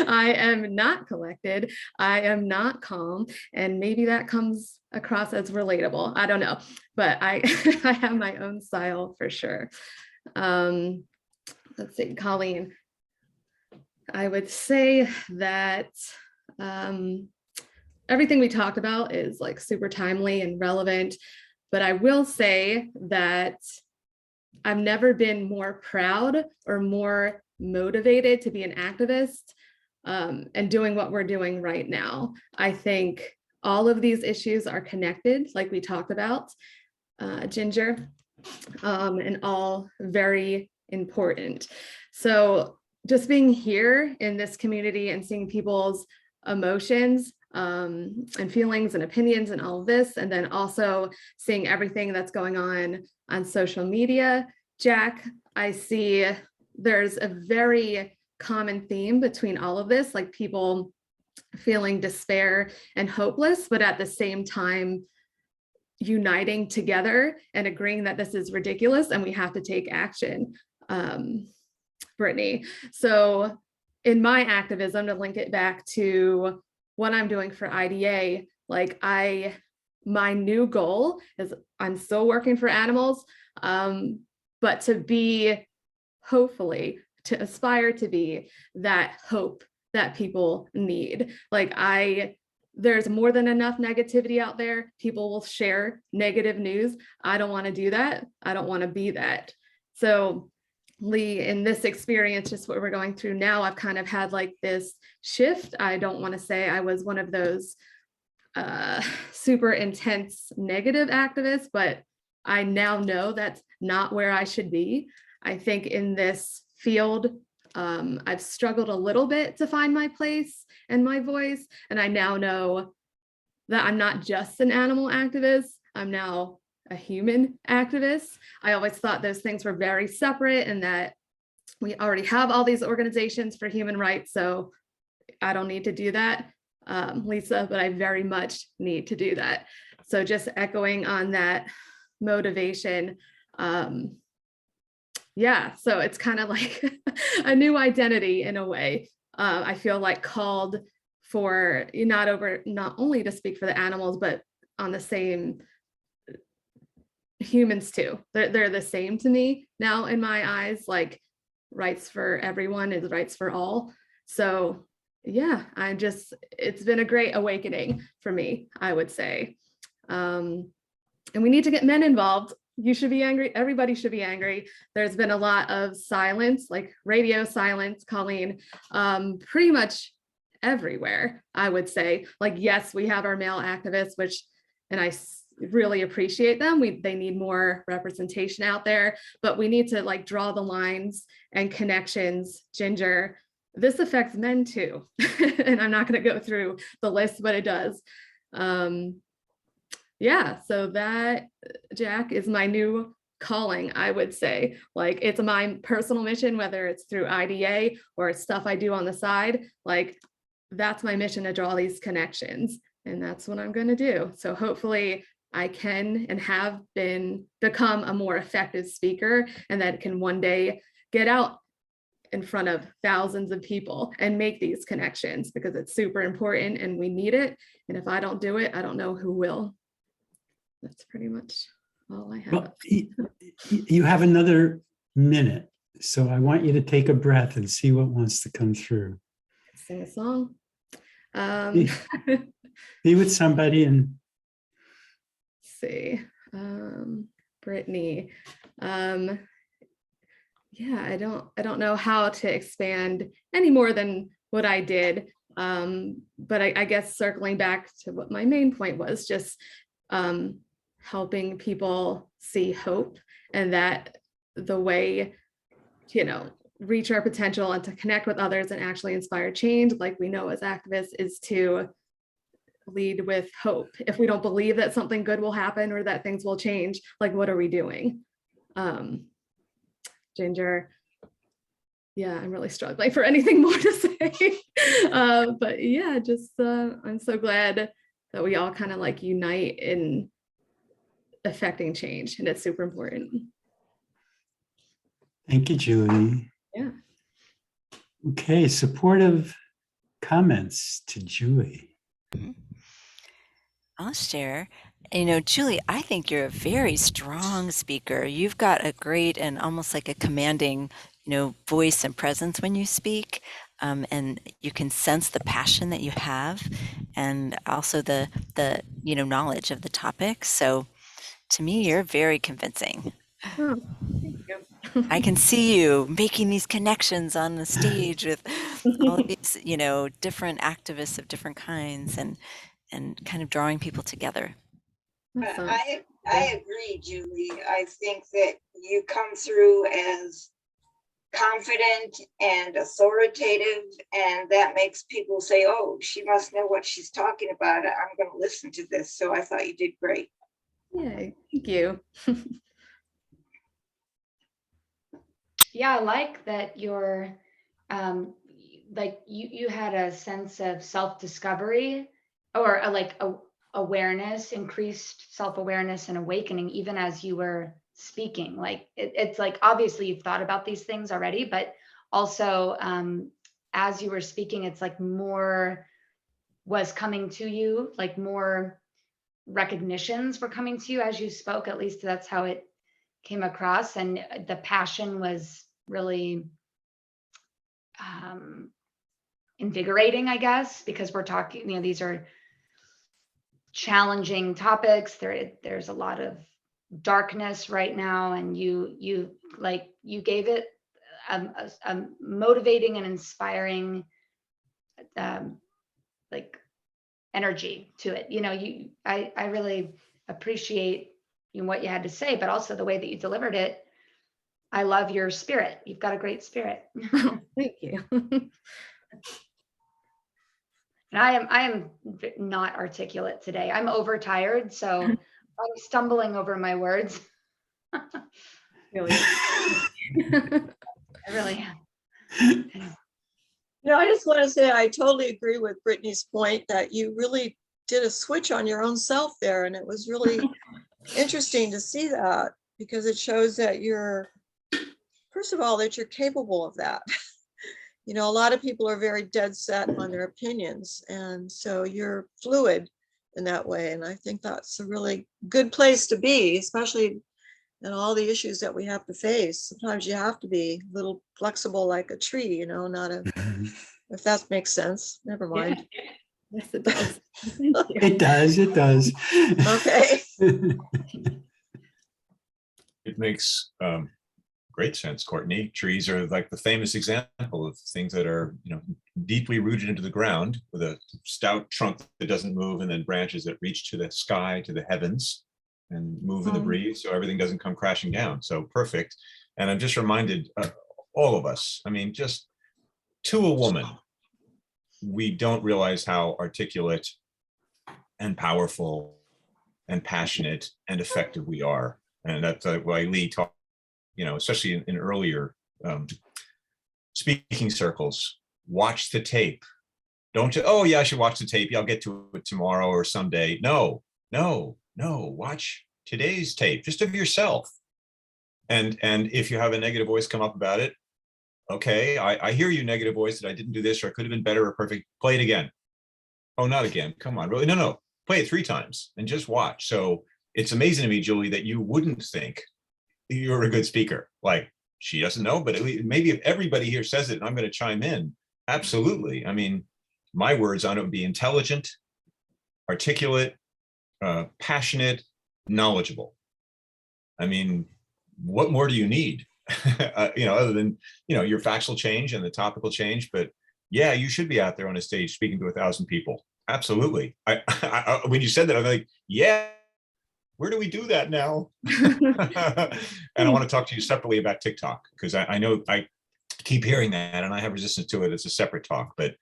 I am not collected. I am not calm. And maybe that comes across as relatable. I don't know, but I have my own style for sure. Let's see, Colleen. I would say that everything we talked about is like super timely and relevant. But I will say that I've never been more proud or more motivated to be an activist and doing what we're doing right now. I think all of these issues are connected, like we talked about, Ginger, and all very important. So just being here in this community and seeing people's emotions and feelings and opinions and all of this, and then also seeing everything that's going on social media, Jack, I see there's a very common theme between all of this, like people feeling despair and hopeless, but at the same time uniting together and agreeing that this is ridiculous and we have to take action. Brittany, so in my activism, to link it back to what I'm doing for IDA, like my new goal is I'm still working for animals, but to be, hopefully, to aspire to be that hope that people need. Like there's more than enough negativity out there. People will share negative news. I don't want to do that. I don't want to be that. So Lee, in this experience, just what we're going through now, I've kind of had like this shift. I don't want to say I was one of those super intense negative activists, but I now know that's not where I should be. I think in this field, I've struggled a little bit to find my place and my voice. And I now know that I'm not just an animal activist. I'm now a human activist. I always thought those things were very separate and that we already have all these organizations for human rights. So I don't need to do that, Lisa, but I very much need to do that. So just echoing on that motivation. Yeah, so it's kind of like a new identity in a way. I feel like called for not only to speak for the animals, but on the same humans too. They're the same to me now in my eyes, like rights for everyone is rights for all. So yeah, it's been a great awakening for me, I would say. And we need to get men involved. You should be angry. Everybody should be angry. There's been a lot of silence, like radio silence, Colleen, pretty much everywhere, I would say. Like, yes, we have our male activists, and I really appreciate them. They need more representation out there, but we need to like draw the lines and connections. Ginger, this affects men too. And I'm not going to go through the list, but it does. Yeah, so that, Jack, is my new calling, I would say. Like, it's my personal mission, whether it's through IDA or it's stuff I do on the side, like that's my mission, to draw these connections. And that's what I'm going to do. So hopefully I can and have become a more effective speaker, and that can one day get out in front of thousands of people and make these connections, because it's super important and we need it. And if I don't do it, I don't know who will. That's pretty much all I have. Well, you have another minute, so I want you to take a breath and see what wants to come through. Sing a song. Be with somebody and See, Brittany. Yeah, I don't know how to expand any more than what I did. But I guess circling back to what my main point was, just helping people see hope, and that the way to, reach our potential and to connect with others and actually inspire change, like we know as activists, is to lead with hope. If we don't believe that something good will happen or that things will change, like what are we doing? Ginger, yeah, I'm really struggling for anything more to say. But yeah, just I'm so glad that we all kind of like unite in affecting change, and it's super important. thank you, Julie. Yeah. Okay, supportive comments to Julie. I'll share. Julie, I think you're a very strong speaker. You've got a great and almost like a commanding, voice and presence when you speak. and you can sense the passion that you have, and also the knowledge of the topic. So to me, you're very convincing. Oh, thank I can see you making these connections on the stage with all of you. these, different activists of different kinds, and kind of drawing people together. Awesome. I agree, Julie. I think that you come through as confident and authoritative, and that makes people say, oh, she must know what she's talking about. I'm going to listen to this. So I thought you did great. Yay, thank you. Yeah, I like that you're like you had a sense of self-discovery or awareness, increased self-awareness and awakening even as you were speaking. Like it's like obviously you've thought about these things already, but also as you were speaking, it's like more was coming to you, like more recognitions were coming to you as you spoke. At least that's how it came across, and the passion was really invigorating, I guess, because we're talking, these are challenging topics. There's a lot of darkness right now, and you gave it a motivating and inspiring like energy to it. I really appreciate what you had to say, but also the way that you delivered it. I love your spirit. You've got a great spirit. Thank you. And I am not articulate today. I'm overtired, so I'm stumbling over my words. Really. I really am. I just want to say I totally agree with Brittany's point that you really did a switch on your own self there. And it was really interesting to see that, because it shows that first of all, that you're capable of that. A lot of people are very dead set on their opinions. And so you're fluid in that way. And I think that's a really good place to be, especially in all the issues that we have to face. Sometimes you have to be a little flexible like a tree, if that makes sense. Never mind. Yes, it does. Thank you. It does. It does. Okay. It makes great sense, Courtney. Trees are like the famous example of things that are, deeply rooted into the ground with a stout trunk that doesn't move, and then branches that reach to the sky, to the heavens, and move in the breeze, so everything doesn't come crashing down. So perfect. And I'm just reminded, all of us, just to a woman, we don't realize how articulate and powerful and passionate and effective we are. And that's why Lee talked, especially in earlier speaking circles, watch the tape. Don't you, oh yeah, I should watch the tape. Yeah, I'll get to it tomorrow or someday. No, watch today's tape, just of yourself. And if you have a negative voice come up about it, okay, I hear you, negative voice, that I didn't do this, or I could have been better or perfect. Play it again. Oh, not again. Come on, really? No. Play it 3 times and just watch. So it's amazing to me, Julie, that you wouldn't think you're a good speaker. Like, she doesn't know, but maybe if everybody here says it, and I'm going to chime in, absolutely. My words on it would be intelligent, articulate, passionate, knowledgeable. What more do you need? Other than, your facts will change and the topic will change, but yeah, you should be out there on a stage speaking to 1,000 people. Absolutely. I when you said that, I'm like, yeah, where do we do that now? And I want to talk to you separately about TikTok, because I know I keep hearing that and I have resistance to it. It's a separate talk, but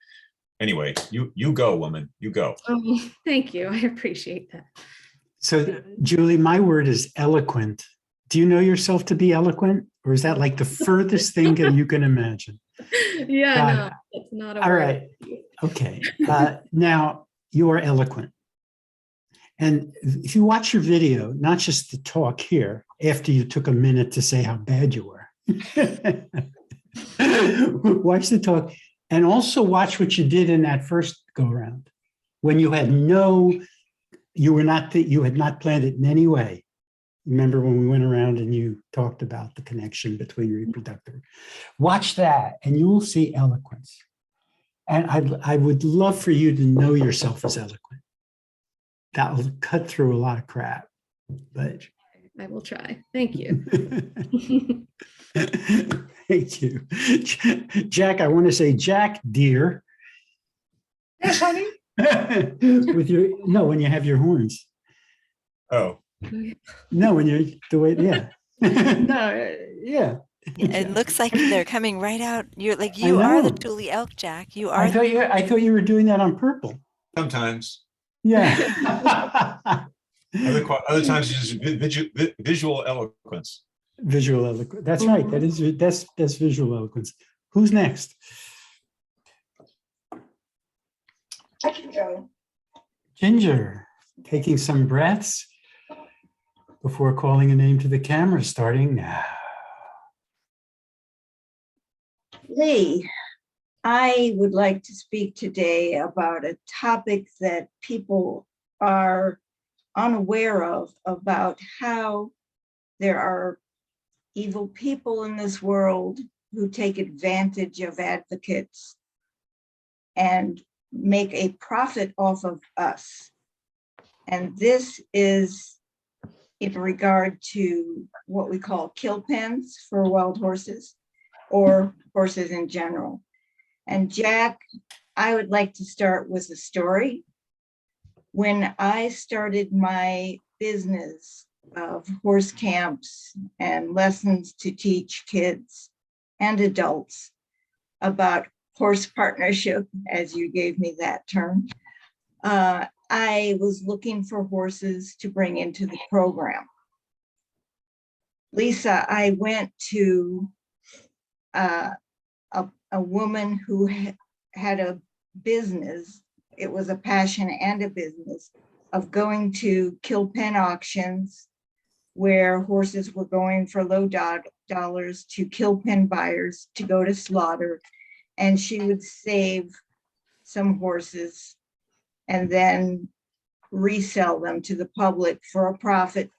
anyway, you go, woman, you go. Oh, thank you. I appreciate that. So, Julie, my word is eloquent. Do you know yourself to be eloquent, or is that like the furthest thing that you can imagine? Yeah, no, it's not a All word. right. Okay. Now you are eloquent. And if you watch your video, not just the talk here, after you took a minute to say how bad you were, watch the talk, and also watch what you did in that first go round when you had you had not planned it in any way. Remember when we went around and you talked about the connection between reproductive? Watch that and you will see eloquence. And I would love for you to know yourself as eloquent. That will cut through a lot of crap. But I will try. Thank you. thank you. Jack, I want to say, Jack, dear. Yes, honey. With your, no, when you have your horns. Oh, No, when you're the way, yeah. No, yeah. It looks like they're coming right out. You're like, I you are the know. Thule elk, Jack. You I are. thought you were doing that on purple. sometimes. Yeah. Other times it's just visual eloquence. Visual eloquence. That's right. That's visual eloquence. Who's next? I can go. Ginger, taking some breaths before calling a name to the camera, starting now. Lee, I would like to speak today about a topic that people are unaware of, about how there are evil people in this world who take advantage of advocates and make a profit off of us. And this is in regard to what we call kill pens for wild horses or horses in general. And Jack, I would like to start with a story. When I started my business of horse camps and lessons to teach kids and adults about horse partnership, as you gave me that term, I was looking for horses to bring into the program. Lisa, I went to a woman who had a business. It was a passion and a business of going to kill pen auctions where horses were going for low dollars to kill pen buyers to go to slaughter. And she would save some horses and then resell them to the public for a profit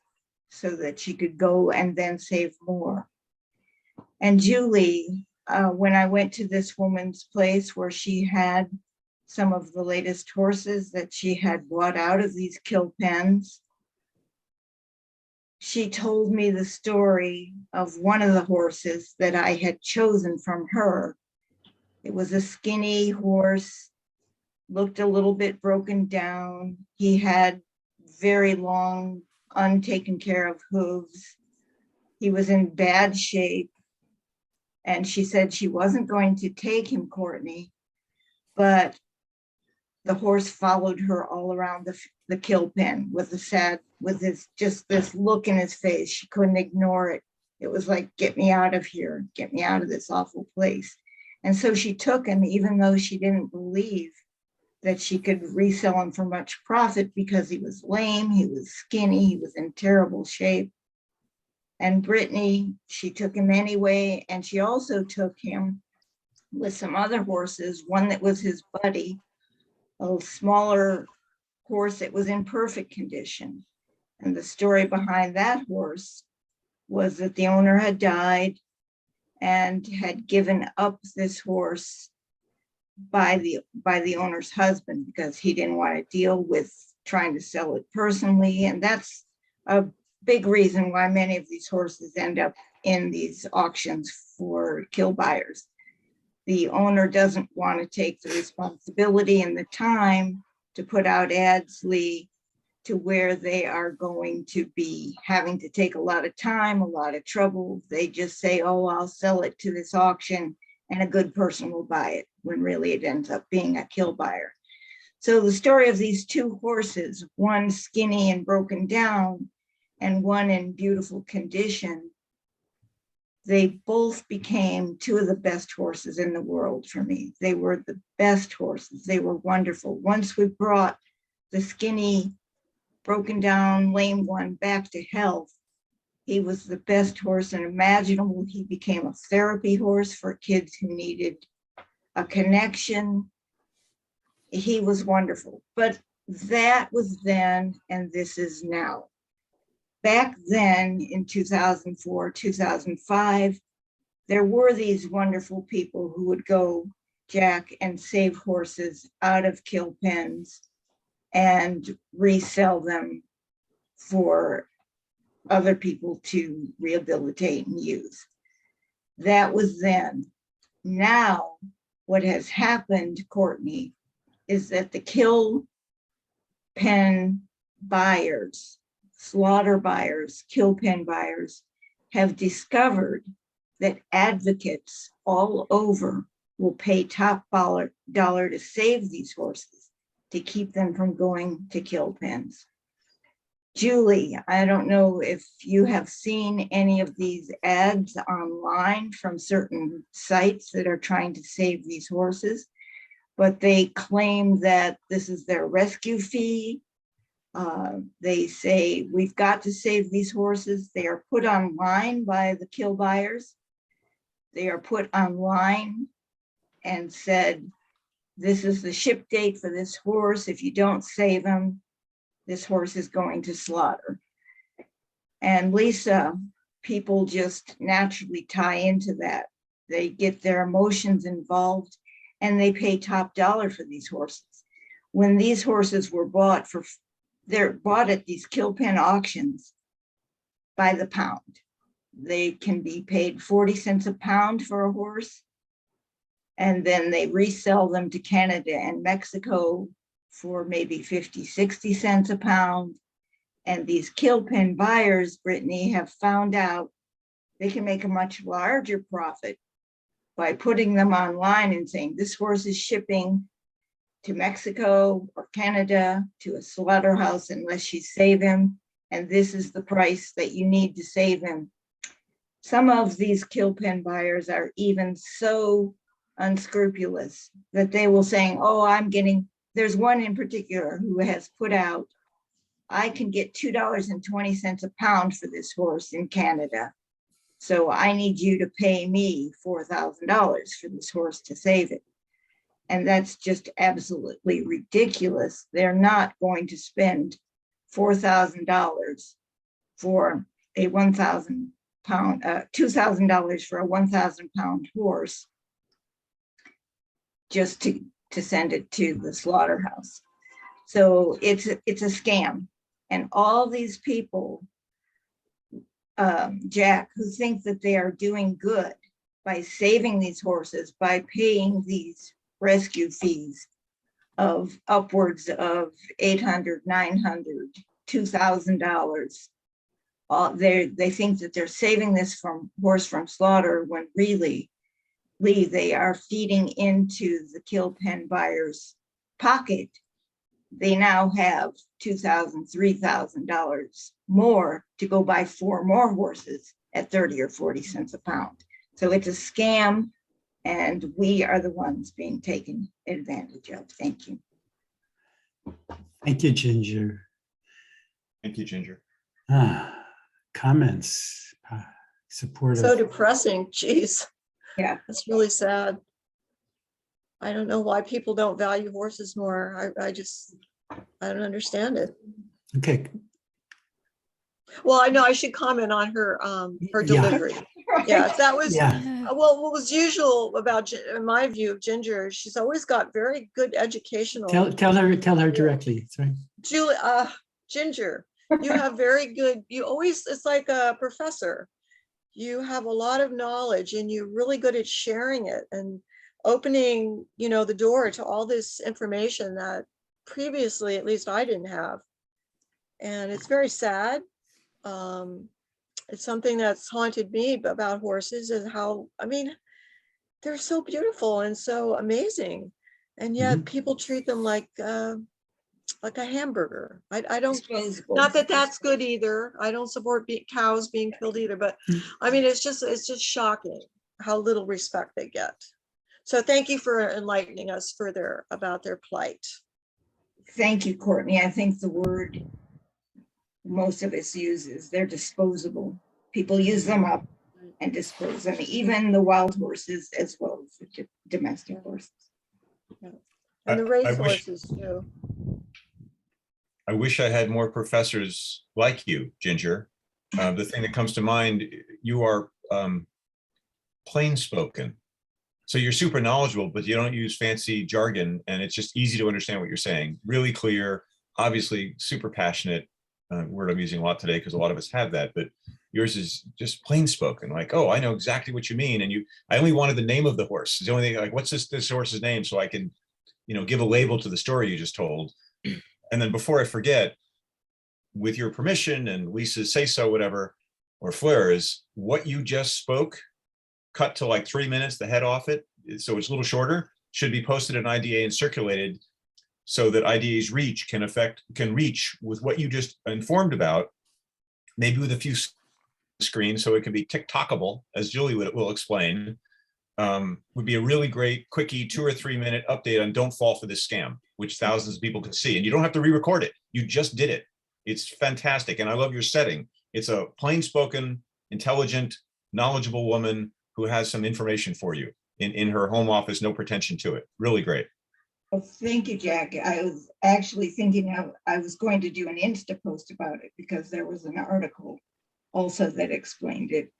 so that she could go and then save more. And Julie, when I went to this woman's place where she had some of the latest horses that she had bought out of these kill pens, she told me the story of one of the horses that I had chosen from her. It was a skinny horse, looked a little bit broken down. He had very long, untaken care of hooves. He was in bad shape. And she said she wasn't going to take him, Courtney, but the horse followed her all around the kill pen with just this look in his face. She couldn't ignore it. It was like, get me out of here, get me out of this awful place. And so she took him, even though she didn't believe that she could resell him for much profit because he was lame, he was skinny, he was in terrible shape. And Brittany, she took him anyway, and she also took him with some other horses, one that was his buddy, a smaller horse that was in perfect condition. And the story behind that horse was that the owner had died and had given up this horse by the owner's husband because he didn't want to deal with trying to sell it personally. And that's a big reason why many of these horses end up in these auctions for kill buyers. The owner doesn't want to take the responsibility and the time to put out ads, Lee, to where they are going to be having to take a lot of time, a lot of trouble. They just say, oh, I'll sell it to this auction and a good person will buy it, when really it ends up being a kill buyer. So the story of these two horses, one skinny and broken down and one in beautiful condition, they both became two of the best horses in the world for me. They were the best horses. They were wonderful. Once we brought the skinny, broken down, lame one back to health, he was the best horse imaginable. He became a therapy horse for kids who needed a connection. He was wonderful. But that was then, and this is now. Back then in 2004, 2005, there were these wonderful people who would go Jack, and save horses out of kill pens and resell them for other people to rehabilitate and use. That was then. Now, what has happened, Courtney, is that the kill pen buyers, slaughter buyers, kill pen buyers have discovered that advocates all over will pay top dollar to save these horses, to keep them from going to kill pens. Julie, I don't know if you have seen any of these ads online from certain sites that are trying to save these horses, but they claim that this is their rescue fee. They say, we've got to save these horses. They are put online by the kill buyers. They are put online and said, this is the ship date for this horse. If you don't save him, this horse is going to slaughter. And Lisa, people just naturally tie into that. They get their emotions involved and they pay top dollar for these horses. When these horses were bought they're bought at these kill pen auctions by the pound. They can be paid 40 cents a pound for a horse. And then they resell them to Canada and Mexico for maybe 50, 60 cents a pound. And these kill pen buyers, Brittany, have found out they can make a much larger profit by putting them online and saying, this horse is shipping to Mexico or Canada to a slaughterhouse unless you save him. And this is the price that you need to save him. Some of these kill pen buyers are even so unscrupulous that they will say, oh, there's one in particular who has put out, I can get $2.20 a pound for this horse in Canada. So I need you to pay me $4,000 for this horse to save it. And that's just absolutely ridiculous. They're not going to spend $4,000 for a 1,000 pound, $2,000 for a 1,000 pound horse just to send it to the slaughterhouse. So it's a scam. And all these people, Jack, who think that they are doing good by saving these horses, by paying these rescue fees of upwards of $800, $900, $2,000. They think that they're saving this horse from slaughter when really they are feeding into the kill pen buyer's pocket. They now have $2,000, $3,000 more to go buy 4 more horses at 30 or 40 cents a pound. So it's a scam, and we are the ones being taken advantage of. Thank you. Thank you, Ginger. Thank you, Ginger. Comments, supportive. So depressing, geez. Yeah. That's really sad. I don't know why people don't value horses more. I don't understand it. Okay, Well, I know I should comment on her Yeah. delivery. Yeah, that was, yeah, well, what was usual about, in my view of Ginger, she's always got very good educational. tell her directly. Sorry. Julie, Ginger, you have very good, it's like a professor. You have a lot of knowledge and you're really good at sharing it and opening, the door to all this information that previously, at least I didn't have. And it's very sad. It's something that's haunted me about horses and how, they're so beautiful and so amazing. And yet people treat them like a hamburger. I don't, Disposable. not that that's good either. I don't support cows being killed either, but it's just shocking how little respect they get. So thank you for enlightening us further about their plight. Thank you, Courtney. I think the word most of us uses, they're disposable. People use them up and dispose them, even the wild horses as well as the domestic horses. And the I race wish- horses too. I wish I had more professors like you, Ginger. The thing that comes to mind, you are plain spoken. So you're super knowledgeable, but you don't use fancy jargon, and it's just easy to understand what you're saying. Really clear, obviously super passionate. Word I'm using a lot today because a lot of us have that, but yours is just plain spoken. Like, oh, I know exactly what you mean, and I only wanted the name of the horse. It's the only thing. Like, what's this horse's name, so I can, give a label to the story you just told. And then before I forget, with your permission and Lisa's say so, whatever, or Fleur's, what you just spoke, cut to like 3 minutes, the head off it, so it's a little shorter, should be posted in IDA and circulated so that IDA's reach can reach with what you just informed about, maybe with a few screens, so it can be TikTokable, as Julie will explain. Would be a really great quickie 2 or 3 minute update on don't fall for this scam, which thousands of people can see. And you don't have to re-record it. You just did it. It's fantastic. And I love your setting. It's a plain spoken, intelligent, knowledgeable woman who has some information for you in her home office, no pretension to it. Really great. Well, thank you, Jack. I was actually thinking I was going to do an Insta post about it because there was an article also that explained it.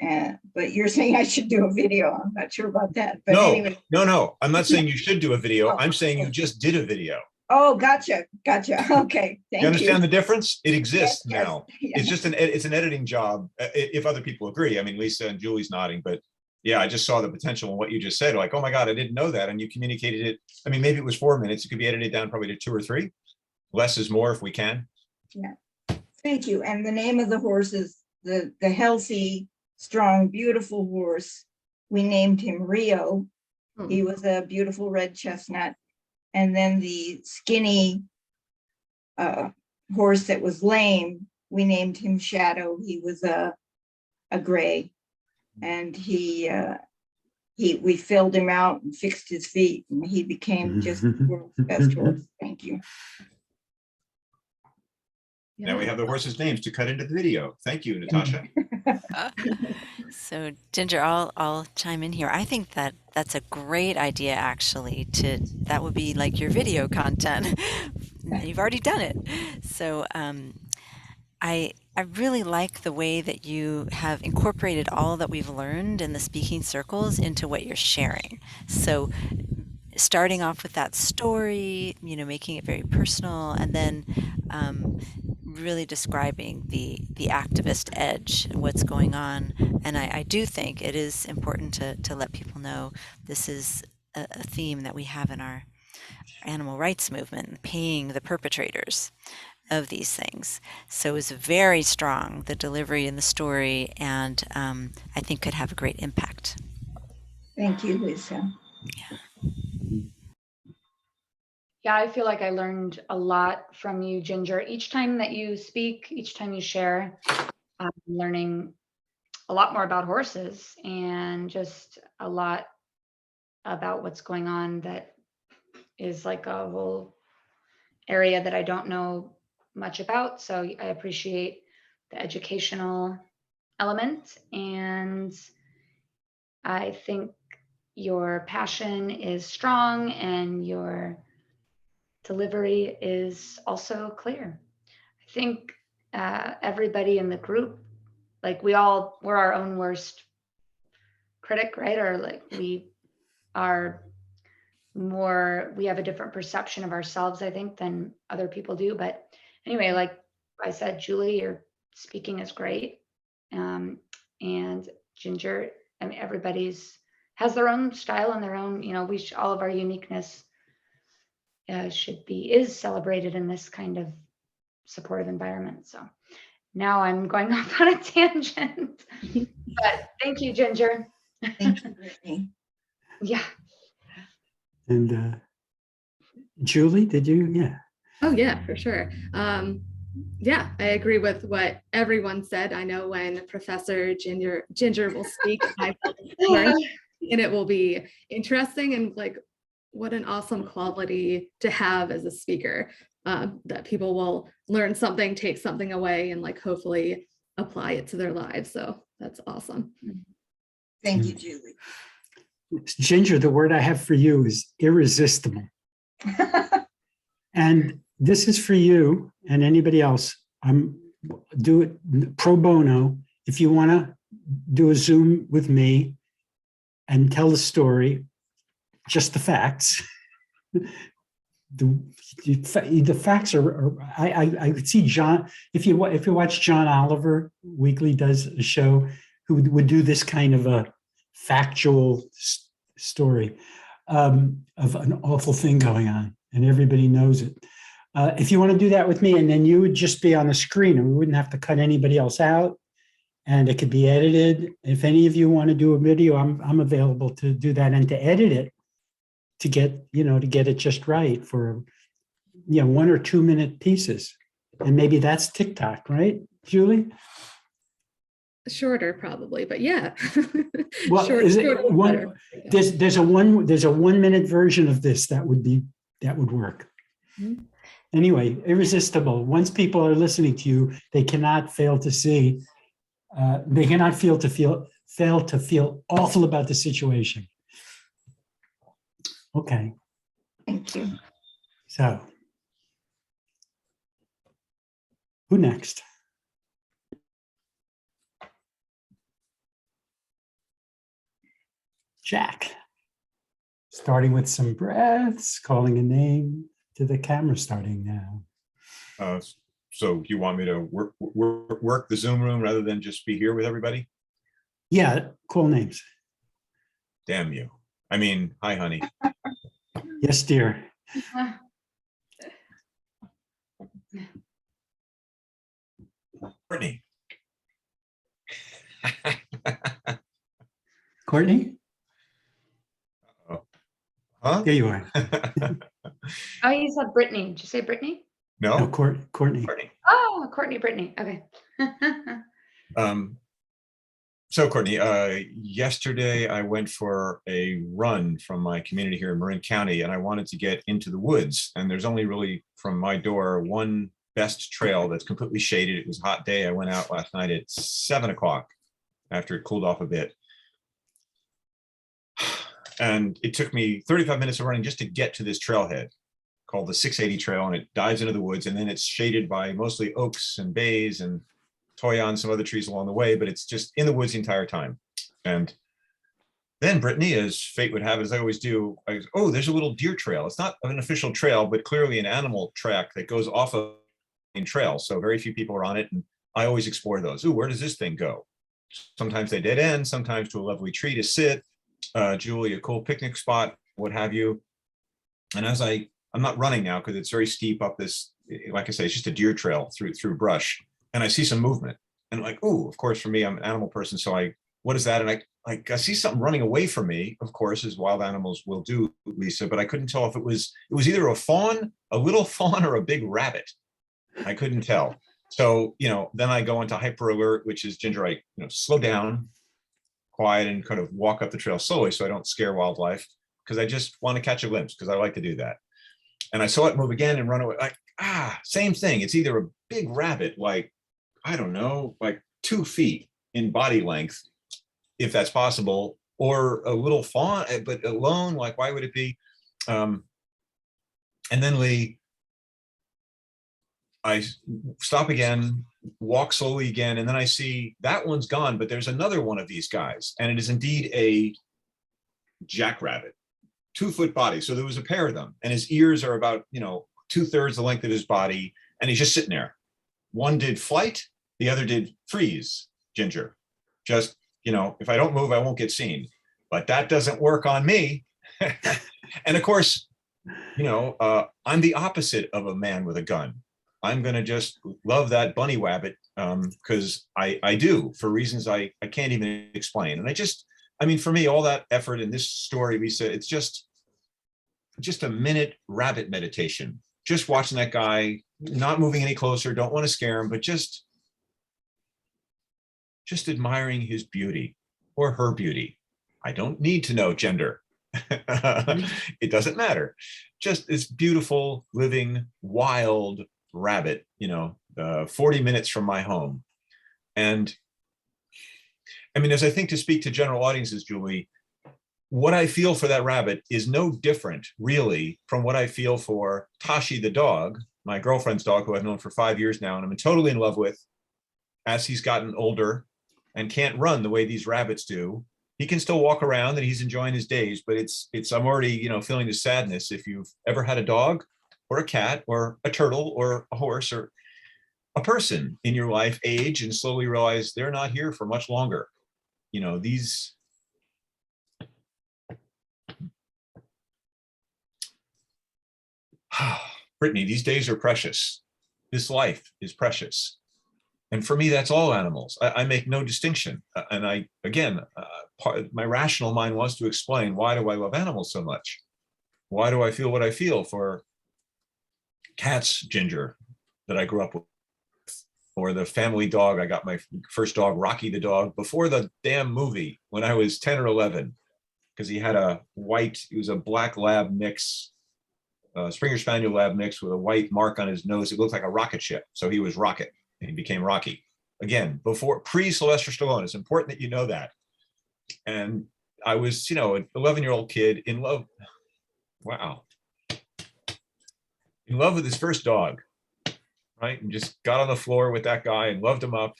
But you're saying I should do a video. I'm not sure about that. But No, anyway. no. I'm not saying you should do a video. Oh, I'm saying okay. you just did a video. Oh, gotcha. Okay, thank you. You understand the difference? It exists Yes, now. yes. It's just it's an editing job. If other people agree, I mean, Lisa and Julie's nodding, but yeah, I just saw the potential in what you just said. Like, oh my God, I didn't know that. And you communicated it. I mean, maybe it was 4 minutes. It could be edited down probably to 2 or 3. Less is more if we can. Thank you. And the name of the horse is the healthy, strong, beautiful horse. We named him Rio. He was a beautiful red chestnut. And then the skinny horse that was lame, we named him Shadow. He was a gray. And we filled him out and fixed his feet, and he became just the world's best horse. Thank you. Now we have the horses' names to cut into the video. Thank you, Natasha. So Ginger, I'll chime in here. I think that that's a great idea, actually. That would be like your video content. You've already done it. So I really like the way that you have incorporated all that we've learned in the speaking circles into what you're sharing. So starting off with that story, making it very personal, and then really describing the activist edge, what's going on. And I do think it is important to let people know this is a theme that we have in our animal rights movement, paying the perpetrators of these things. So it's very strong, the delivery in the story, and I think could have a great impact. Thank you, Lisa. Yeah, I feel like I learned a lot from you, Ginger. Each time that you speak, each time you share, I'm learning a lot more about horses and just a lot about what's going on that is like a whole area that I don't know much about. So I appreciate the educational element, and I think your passion is strong and your delivery is also clear. I think everybody in the group, like we're our own worst critic, right? Or like we have a different perception of ourselves, I think, than other people do. But anyway, like I said, Julie, your speaking is great. And Ginger, I mean, everybody's has their own style and their own, all of our uniqueness is celebrated in this kind of supportive environment. So now I'm going off on a tangent, but thank you, Ginger. Thank you, Brittany. Yeah. And Julie, did you? Yeah. Oh yeah, for sure. Yeah, I agree with what everyone said. I know when Professor Ginger will speak, I will learn, and it will be interesting, and like what an awesome quality to have as a speaker, that people will learn something, take something away, and like hopefully apply it to their lives. So that's awesome. Thank you, Julie. Ginger, the word I have for you is irresistible. And this is for you and anybody else. Do it pro bono. If you want to do a Zoom with me and tell the story, just the facts. The facts I could see John, if you watch John Oliver Weekly does a show who would do this kind of a factual story of an awful thing going on, and everybody knows it. If you want to do that with me, and then you would just be on the screen, and we wouldn't have to cut anybody else out, and it could be edited. If any of you want to do a video, I'm available to do that and to edit it to get it just right for 1 or 2 minute pieces, and maybe that's TikTok, right, Julie? Shorter probably, but yeah. Well, is it shorter is one? better. There's a 1 minute version of this that would work. Mhm. Anyway, irresistible. Once people are listening to you, they cannot fail to see. They cannot fail to feel awful about the situation. Okay, Thank you. so who next? Jack. Starting with some breaths, calling a name to the camera starting now. So you want me to work the Zoom room rather than just be here with everybody? Yeah, call names. Damn you. I mean, hi, honey. Yes, dear. Brittany. Courtney? Huh? There you are. Oh, you said Brittany. Did you say Brittany? No, No? Courtney. Courtney. Oh, Courtney, Brittany. Okay. So Courtney, yesterday I went for a run from my community here in Marin County, and I wanted to get into the woods. And there's only really from my door one best trail that's completely shaded. It was a hot day. I went out last night at 7 o'clock after it cooled off a bit. And it took me 35 minutes of running just to get to this trailhead called the 680 Trail, and it dives into the woods, and then it's shaded by mostly oaks and bays and toya and some other trees along the way, but it's just in the woods the entire time. And then Brittany, as fate would have it, as I always do, I go, oh, there's a little deer trail. It's not an official trail, but clearly an animal track that goes off of a trail. So very few people are on it, and I always explore those. Ooh, where does this thing go? Sometimes they dead end, sometimes to a lovely tree to sit, Julie, a cool picnic spot, what have you. And as I'm not running now because it's very steep up this, like I say, it's just a deer trail through brush. And I see some movement, and like, oh, of course, for me, I'm an animal person. So what is that? And I see something running away from me, of course, as wild animals will do, Lisa, but I couldn't tell if it was either a fawn, a little fawn, or a big rabbit. I couldn't tell. So, then I go into hyper alert, which is Ginger, I, slow down, quiet, and kind of walk up the trail slowly so I don't scare wildlife, because I just want to catch a glimpse, because I like to do that. And I saw it move again and run away. Like, same thing. It's either a big rabbit, like, I don't know, like 2 feet in body length, if that's possible, or a little fawn, but alone, like, why would it be? And then Lee, I stop again, walk slowly again, and then I see that one's gone, but there's another one of these guys, and it is indeed a jackrabbit, 2-foot body. So there was a pair of them, and his ears are about, 2/3 the length of his body, and he's just sitting there. One did flight, the other did freeze, Ginger. Just, if I don't move, I won't get seen. But that doesn't work on me. And of course, I'm the opposite of a man with a gun. I'm going to just love that bunny wabbit because I do, for reasons I can't even explain. And for me, all that effort in this story, Lisa, it's just a minute rabbit meditation. Just watching that guy, not moving any closer, don't want to scare him, but just admiring his beauty or her beauty. I don't need to know gender. It doesn't matter. Just this beautiful, living, wild rabbit, 40 minutes from my home. And as I think to speak to general audiences, Julie, what I feel for that rabbit is no different, really, from what I feel for Tashi the dog, my girlfriend's dog, who I've known for 5 years now, and I'm totally in love with, as he's gotten older and can't run the way these rabbits do. he can still walk around and he's enjoying his days, but I'm already, feeling the sadness. If you've ever had a dog or a cat or a turtle or a horse or a person in your life age and slowly realize they're not here for much longer. These Brittany, these days are precious. This life is precious. And for me, that's all animals. I make no distinction. And my rational mind wants to explain, why do I love animals so much? Why do I feel what I feel for cats, Ginger, that I grew up with, or the family dog? I got my first dog, Rocky the dog, before the damn movie when I was 10 or 11, because he had he was a black lab mix, Springer Spaniel lab mix with a white mark on his nose. It looked like a rocket ship. So he was Rocket. And he became Rocky. Again, pre-Sylvester Stallone. It's important that you know that. And I was, an 11-year-old kid in love. Wow. In love with his first dog, right? And just got on the floor with that guy and loved him up.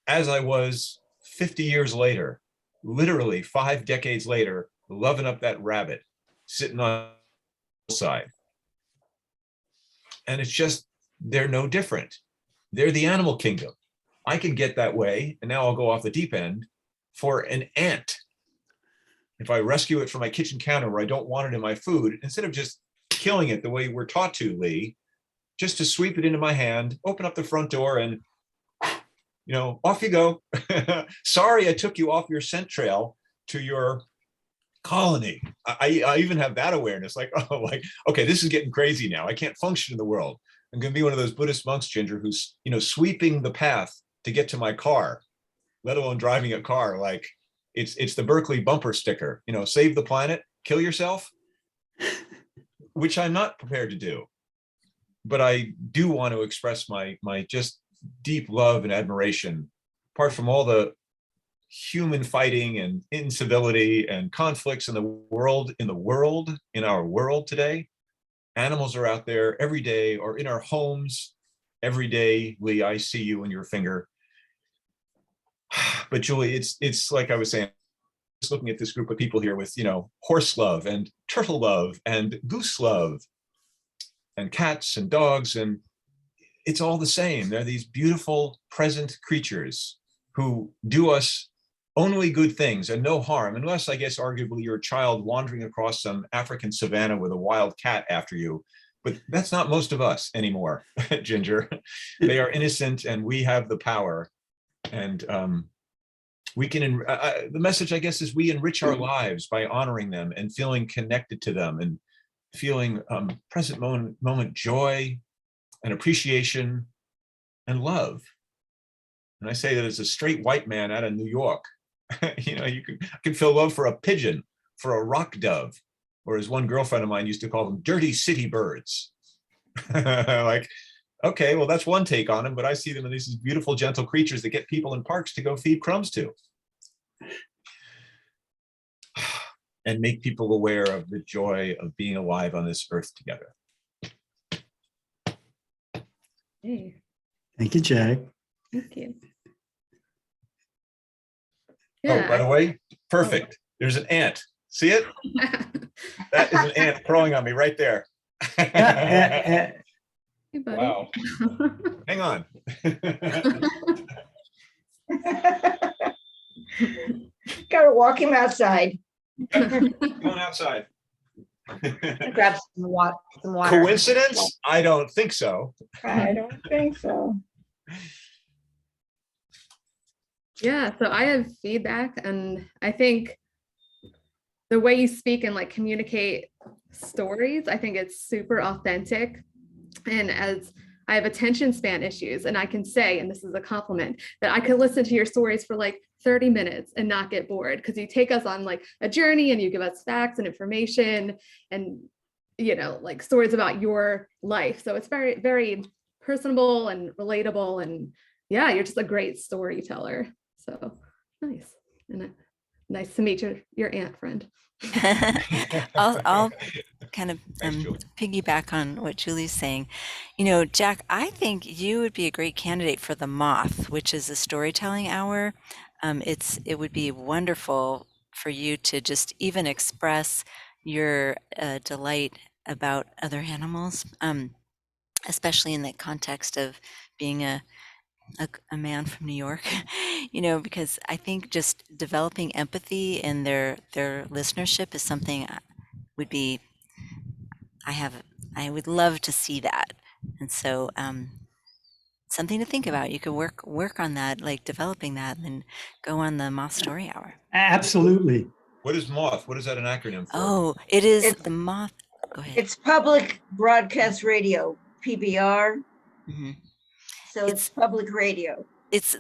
As I was 50 years later, literally 5 decades later, loving up that rabbit sitting on the side. And it's just, they're no different. They're the animal kingdom. I can get that way, and now I'll go off the deep end, for an ant. If I rescue it from my kitchen counter where I don't want it in my food, instead of just killing it the way we're taught to, Lee, just to sweep it into my hand, open up the front door, and off you go. Sorry, I took you off your scent trail to your colony. I even have that awareness, okay, this is getting crazy now. I can't function in the world. I'm going to be one of those Buddhist monks, Ginger, who's, sweeping the path to get to my car, let alone driving a car. Like it's the Berkeley bumper sticker, save the planet, kill yourself, which I'm not prepared to do. But I do want to express my just deep love and admiration, apart from all the human fighting and incivility and conflicts in our world today. Animals are out there every day, or in our homes every day. Lee, I see you and your finger. But Julie, it's like I was saying, just looking at this group of people here with, horse love and turtle love and goose love and cats and dogs, and it's all the same. They're these beautiful present creatures who do us only good things and no harm, unless, I guess, arguably you're a child wandering across some African savannah with a wild cat after you. But that's not most of us anymore, Ginger. They are innocent, and we have the power. And we can, the message, I guess, is we enrich our lives by honoring them and feeling connected to them and feeling present moment joy and appreciation and love. And I say that as a straight white man out of New York. I can feel love for a pigeon, for a rock dove, or as one girlfriend of mine used to call them, dirty city birds. Like, okay, well, that's one take on them, but I see them as these beautiful, gentle creatures that get people in parks to go feed crumbs to. And make people aware of the joy of being alive on this earth together. Hey, Thank you, Jay. thank you. Oh, by the way, perfect. There's an ant. See it? That is an ant crawling on me right there. Hey, buddy. Wow. Hang on. Gotta walk him outside. Going outside. Grab some water. Coincidence? I don't think so. I don't think so. Yeah, so I have feedback, and I think the way you speak and communicate stories, I think it's super authentic. And as I have attention span issues, and I can say, and this is a compliment, that I could listen to your stories for 30 minutes and not get bored, because you take us on a journey and you give us facts and information and, stories about your life. So it's very, very personable and relatable. And yeah, you're just a great storyteller. So nice. And nice to meet your aunt friend. I'll kind of Thanks, Julie. piggyback on what Julie's saying. Jack, I think you would be a great candidate for the Moth, which is a storytelling hour. It would be wonderful for you to just even express your delight about other animals, especially in the context of being a man from New York, because I think just developing empathy in their listenership is something would be, I would love to see that. And so, something to think about. You could work on that, like developing that, and then go on the Moth Story Hour. Absolutely. What is MOTH? What is that an acronym for? Oh, it is It's- the Moth. Go ahead. It's Public Broadcast Radio, PBR. Mhm. So it's public radio. It's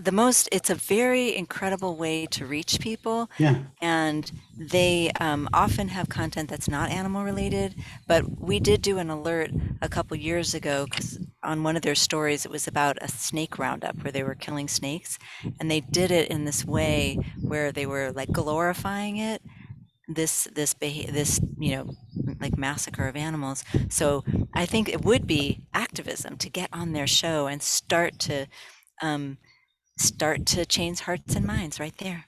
a very incredible way to reach people. Yeah. And they often have content that's not animal related, but we did do an alert a couple years ago because on one of their stories it was about a snake roundup where they were killing snakes, and they did it in this way where they were like glorifying it, this like massacre of animals. So I think it would be activism to get on their show and start to change hearts and minds right there.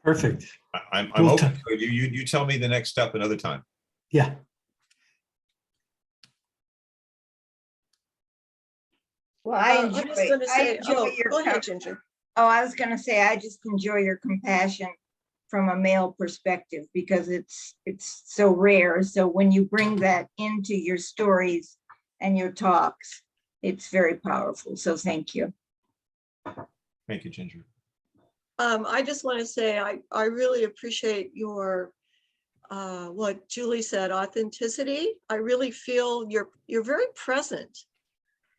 Perfect. I'm We'll open to it. You tell me the next step another time. Yeah. Well, I was gonna say, enjoy your. go ahead, Ginger. Oh, I was gonna say, I just enjoy your compassion from a male perspective because it's so rare. So when you bring that into your stories and your talks, it's very powerful. So thank you. Thank you, Ginger. I just want to say, I really appreciate your, what Julie said, authenticity. I really feel you're very present.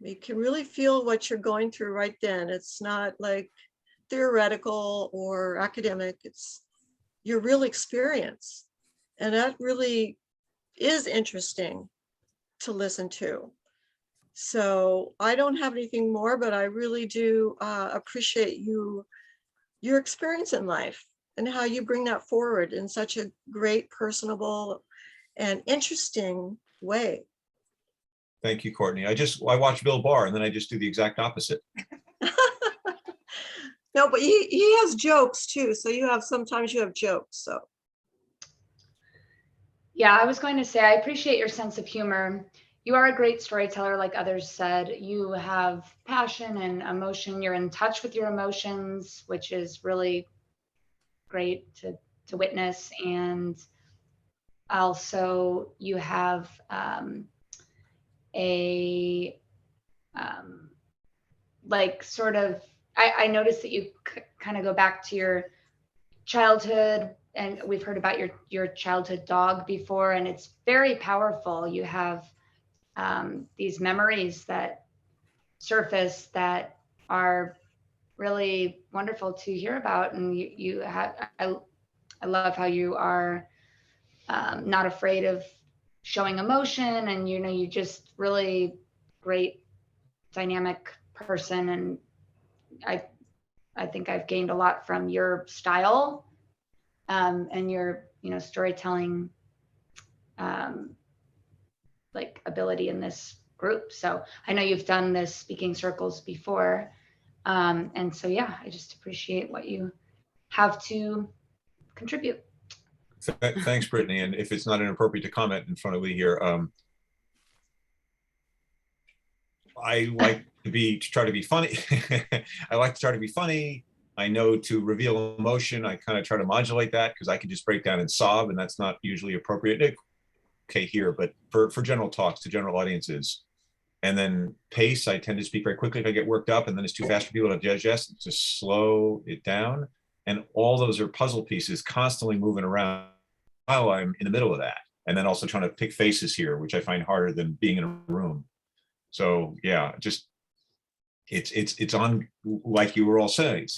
You can really feel what you're going through right then. It's not like theoretical or academic. It's your real experience. And that really is interesting to listen to. So I don't have anything more, but I really do appreciate your experience in life and how you bring that forward in such a great, personable, and interesting way. Thank you, Courtney. I watch Bill Barr and then I just do the exact opposite. No, but he has jokes too. So sometimes you have jokes. So Yeah, I was going to say, I appreciate your sense of humor. You are a great storyteller, like others said. You have passion and emotion. You're in touch with your emotions, which is really great to witness. And also you have I noticed that you kind of go back to your childhood, and we've heard about your childhood dog before, and it's very powerful. You have these memories that surface that are really wonderful to hear about. And I love how you are not afraid of showing emotion, and you just really great dynamic person. And I think I've gained a lot from your style and your storytelling like ability in this group. So I know you've done this speaking circles before. And so, yeah, I just appreciate what you have to contribute. Thanks, Brittany. And if it's not inappropriate to comment in front of Lee here, I like to try to be funny. I like to try to be funny. I know to reveal emotion, I kind of try to modulate that because I can just break down and sob, and that's not usually appropriate. Okay, here, but for general talks to general audiences. And then pace, I tend to speak very quickly if I get worked up, and then it's too fast for people to digest. Just slow it down. And all those are puzzle pieces constantly moving around while I'm in the middle of that. And then also trying to pick faces here, which I find harder than being in a room. So yeah, just it's on, like you were all saying,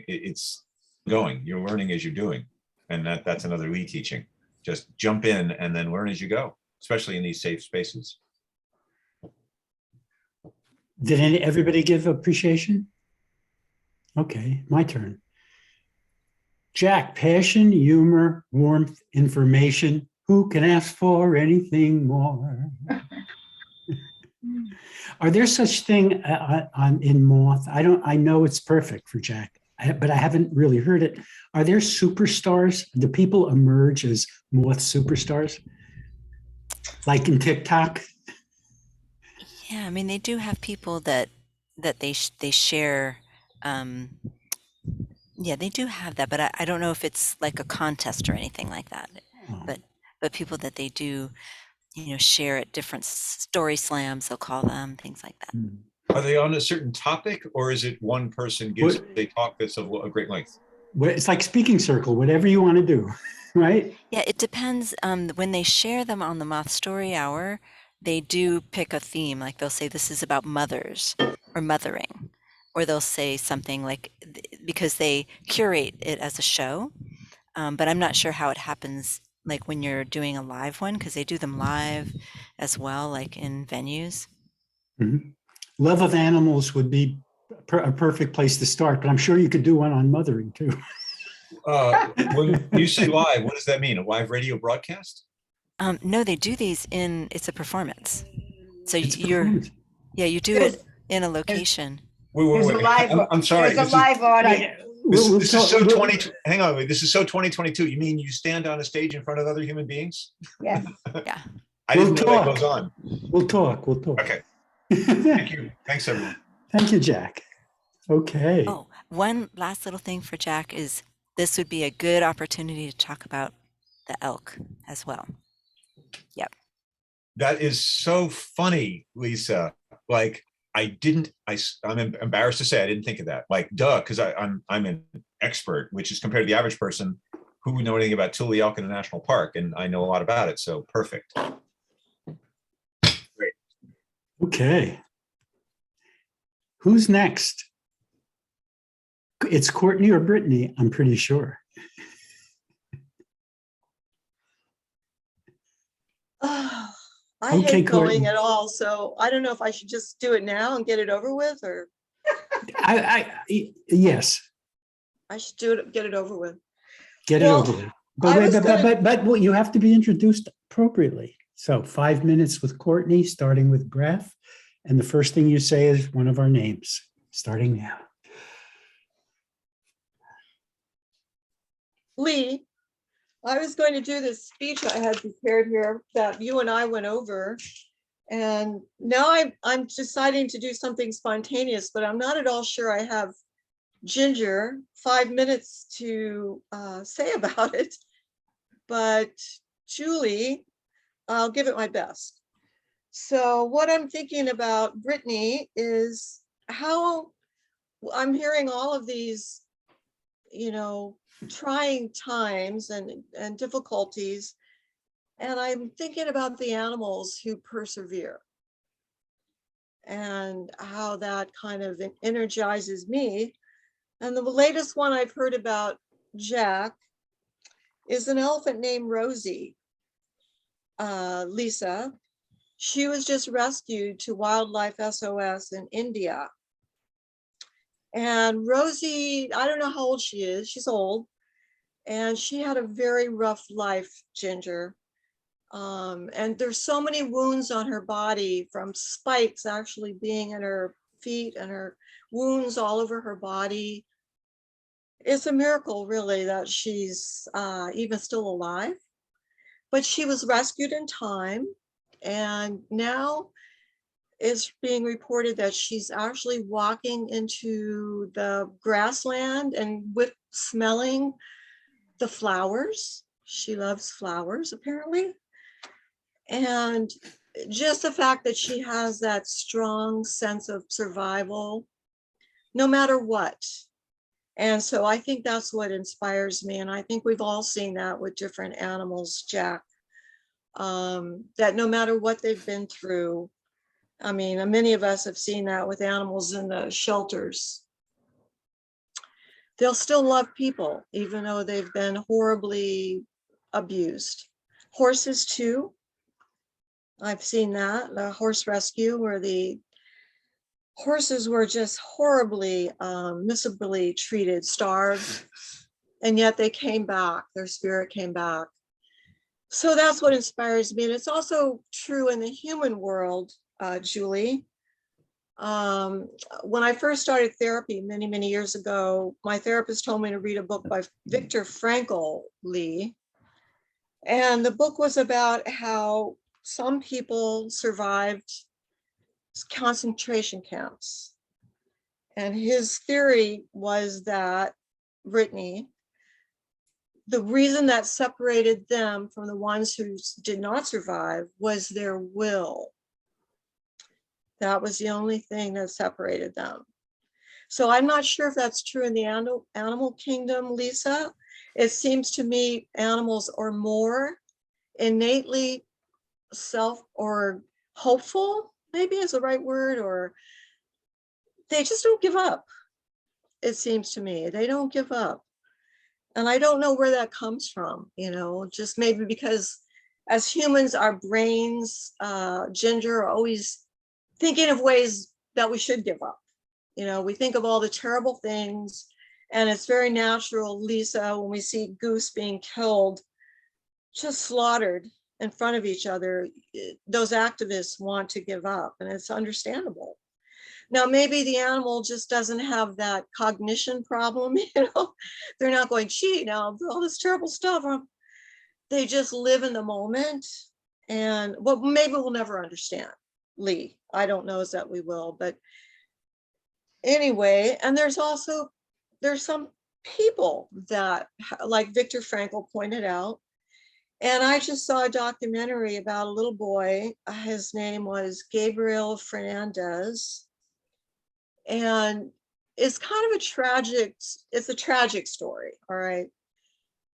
it's going, you're learning as you're doing. And that's another Lee teaching. Just jump in and then learn as you go, especially in these safe spaces. Did everybody give appreciation? Okay, my turn. Jack, passion, humor, warmth, information. Who can ask for anything more? Are there such thing in Moth? I know it's perfect for Jack. but I haven't really heard it. Are there superstars? Do people emerge as moth superstars? Like in TikTok? Yeah, I mean, they do have people that they share. Um, yeah, they do have that, but I don't know if it's like a contest or anything like that. Oh, But people that they do, share at different story slams, they'll call them things like that. hmm. Are they on a certain topic, or is it one person gives What- a talk that's of a great length? Well, it's like speaking circle, whatever you want to do, right? Yeah, it depends. When they share them on the Moth Story Hour, they do pick a theme. Like they'll say this is about mothers or mothering, or they'll say something like because they curate it as a show. But I'm not sure how it happens, like when you're doing a live one, because they do them live as well, like in venues. Mhm. Love of animals would be a perfect place to start, but I'm sure you could do one on mothering too. When you say live, what does that mean? A live radio broadcast? No, they do these it's a performance. So It's a you're, performance. yeah, you do There's- it in a location. Wait, There's a live, I'm sorry. there's This a is, live audience. this is so 20. Hang on, wait, this is so 2022. You mean you stand on a stage in front of other human beings? Yes. Yeah. I didn't We'll know that talk. goes on. We'll talk. Okay, thank you. Thanks, everyone. Thank you, Jack. Okay. Oh, one last little thing for Jack is this would be a good opportunity to talk about the elk as well. That is so funny, Lisa. Like I'm embarrassed to say I didn't think of that. Like, duh, because I'm an expert, which is compared to the average person who would know anything about Tule Elk in a national park, and I know a lot about it. So perfect. Okay. Who's next? It's Courtney or Brittany, I'm pretty sure. Oh, I Okay, hate going Courtney. at all, so I don't know if I should just do it now and get it over with, or Yes, I should do it, get it over with. get it Well, over with. But, I wait, was but, gonna- but well, you have to be introduced appropriately. So 5 minutes with Courtney, starting with breath. And the first thing you say is one of our names, starting now. Lee, I was going to do this speech I had prepared here that you and I went over. And now I'm deciding to do something spontaneous, but I'm not at all sure I have Ginger 5 minutes to say about it. But Julie, I'll give it my best. So what I'm thinking about, Brittany, is how I'm hearing all of these, trying times and difficulties. And I'm thinking about the animals who persevere and how that kind of energizes me. And the latest one I've heard about Jack is an elephant named Rosie. Lisa, she was just rescued to Wildlife SOS in India. And Rosie, I don't know how old she is. She's old. And she had a very rough life, Ginger. And there's so many wounds on her body from spikes actually being in her feet and her wounds all over her body. It's a miracle, really, that she's even still alive. But she was rescued in time. And now it's being reported that she's actually walking into the grassland and smelling the flowers. She loves flowers, apparently. And just the fact that she has that strong sense of survival, no matter what. And so I think that's what inspires me. And I think we've all seen that with different animals, Jack, that no matter what they've been through, I mean, many of us have seen that with animals in the shelters. They'll still love people, even though they've been horribly abused. Horses too. I've seen that, the horse rescue, where the horses were just horribly, miserably treated, starved, and yet they came back, their spirit came back. So that's what inspires me. And it's also true in the human world, Julie. When I first started therapy many, many years ago, my therapist told me to read a book by Viktor Frankl, Lee. And the book was about how some people survived concentration camps. And his theory was that, Brittany, the reason that separated them from the ones who did not survive was their will. That was the only thing that separated them. So I'm not sure if that's true in the animal kingdom, Lisa. It seems to me animals are more innately self or hopeful, maybe is the right word, or they just don't give up. It seems to me they don't give up. And I don't know where that comes from, just maybe because as humans, our brains, Ginger, are always thinking of ways that we should give up. We think of all the terrible things, and it's very natural, Lisa, when we see goose being killed, just slaughtered in front of each other, those activists want to give up, and it's understandable. Now, maybe the animal just doesn't have that cognition problem, they're not going, gee, now all this terrible stuff. They just live in the moment, and maybe we'll never understand, Lee. I don't know as that we will, but anyway, and there's some people that, like Viktor Frankl pointed out, and I just saw a documentary about a little boy. His name was Gabriel Fernandez. And it's kind of it's a tragic story, all right?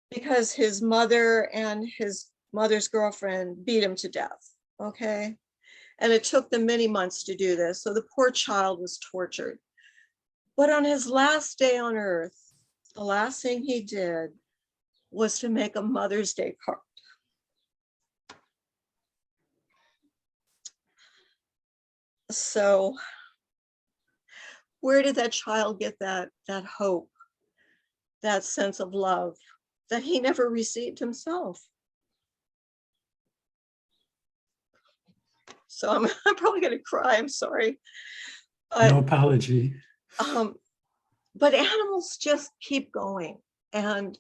Because his mother and his mother's girlfriend beat him to death, okay? And it took them many months to do this. So the poor child was tortured. But on his last day on earth, the last thing he did was to make a Mother's Day card. So where did that child get that hope, that sense of love that he never received himself? So I'm probably going to cry. I'm sorry. No apology. But animals just keep going. And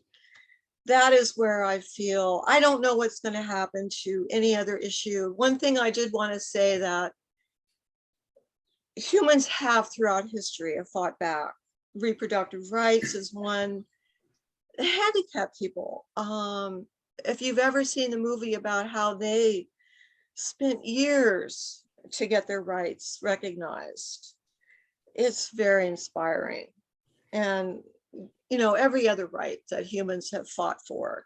that is where I feel, I don't know what's going to happen to any other issue. One thing I did want to say that humans have throughout history have fought back. Reproductive rights is one. Handicapped people. If you've ever seen the movie about how they spent years to get their rights recognized, it's very inspiring. And every other right that humans have fought for.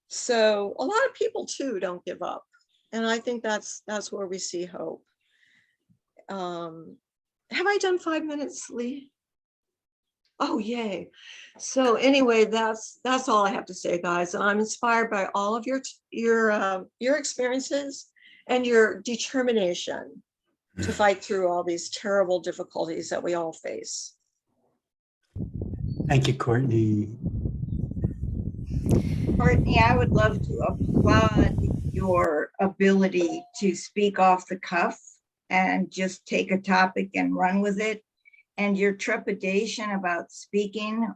So a lot of people too don't give up. And I think that's where we see hope. Have I done 5 minutes, Lee? Oh, yay. So anyway, that's all I have to say, guys. And I'm inspired by all of your experiences and your determination to fight through all these terrible difficulties that we all face. Thank you, Courtney. Courtney, I would love to applaud your ability to speak off the cuff and just take a topic and run with it. And your trepidation about speaking,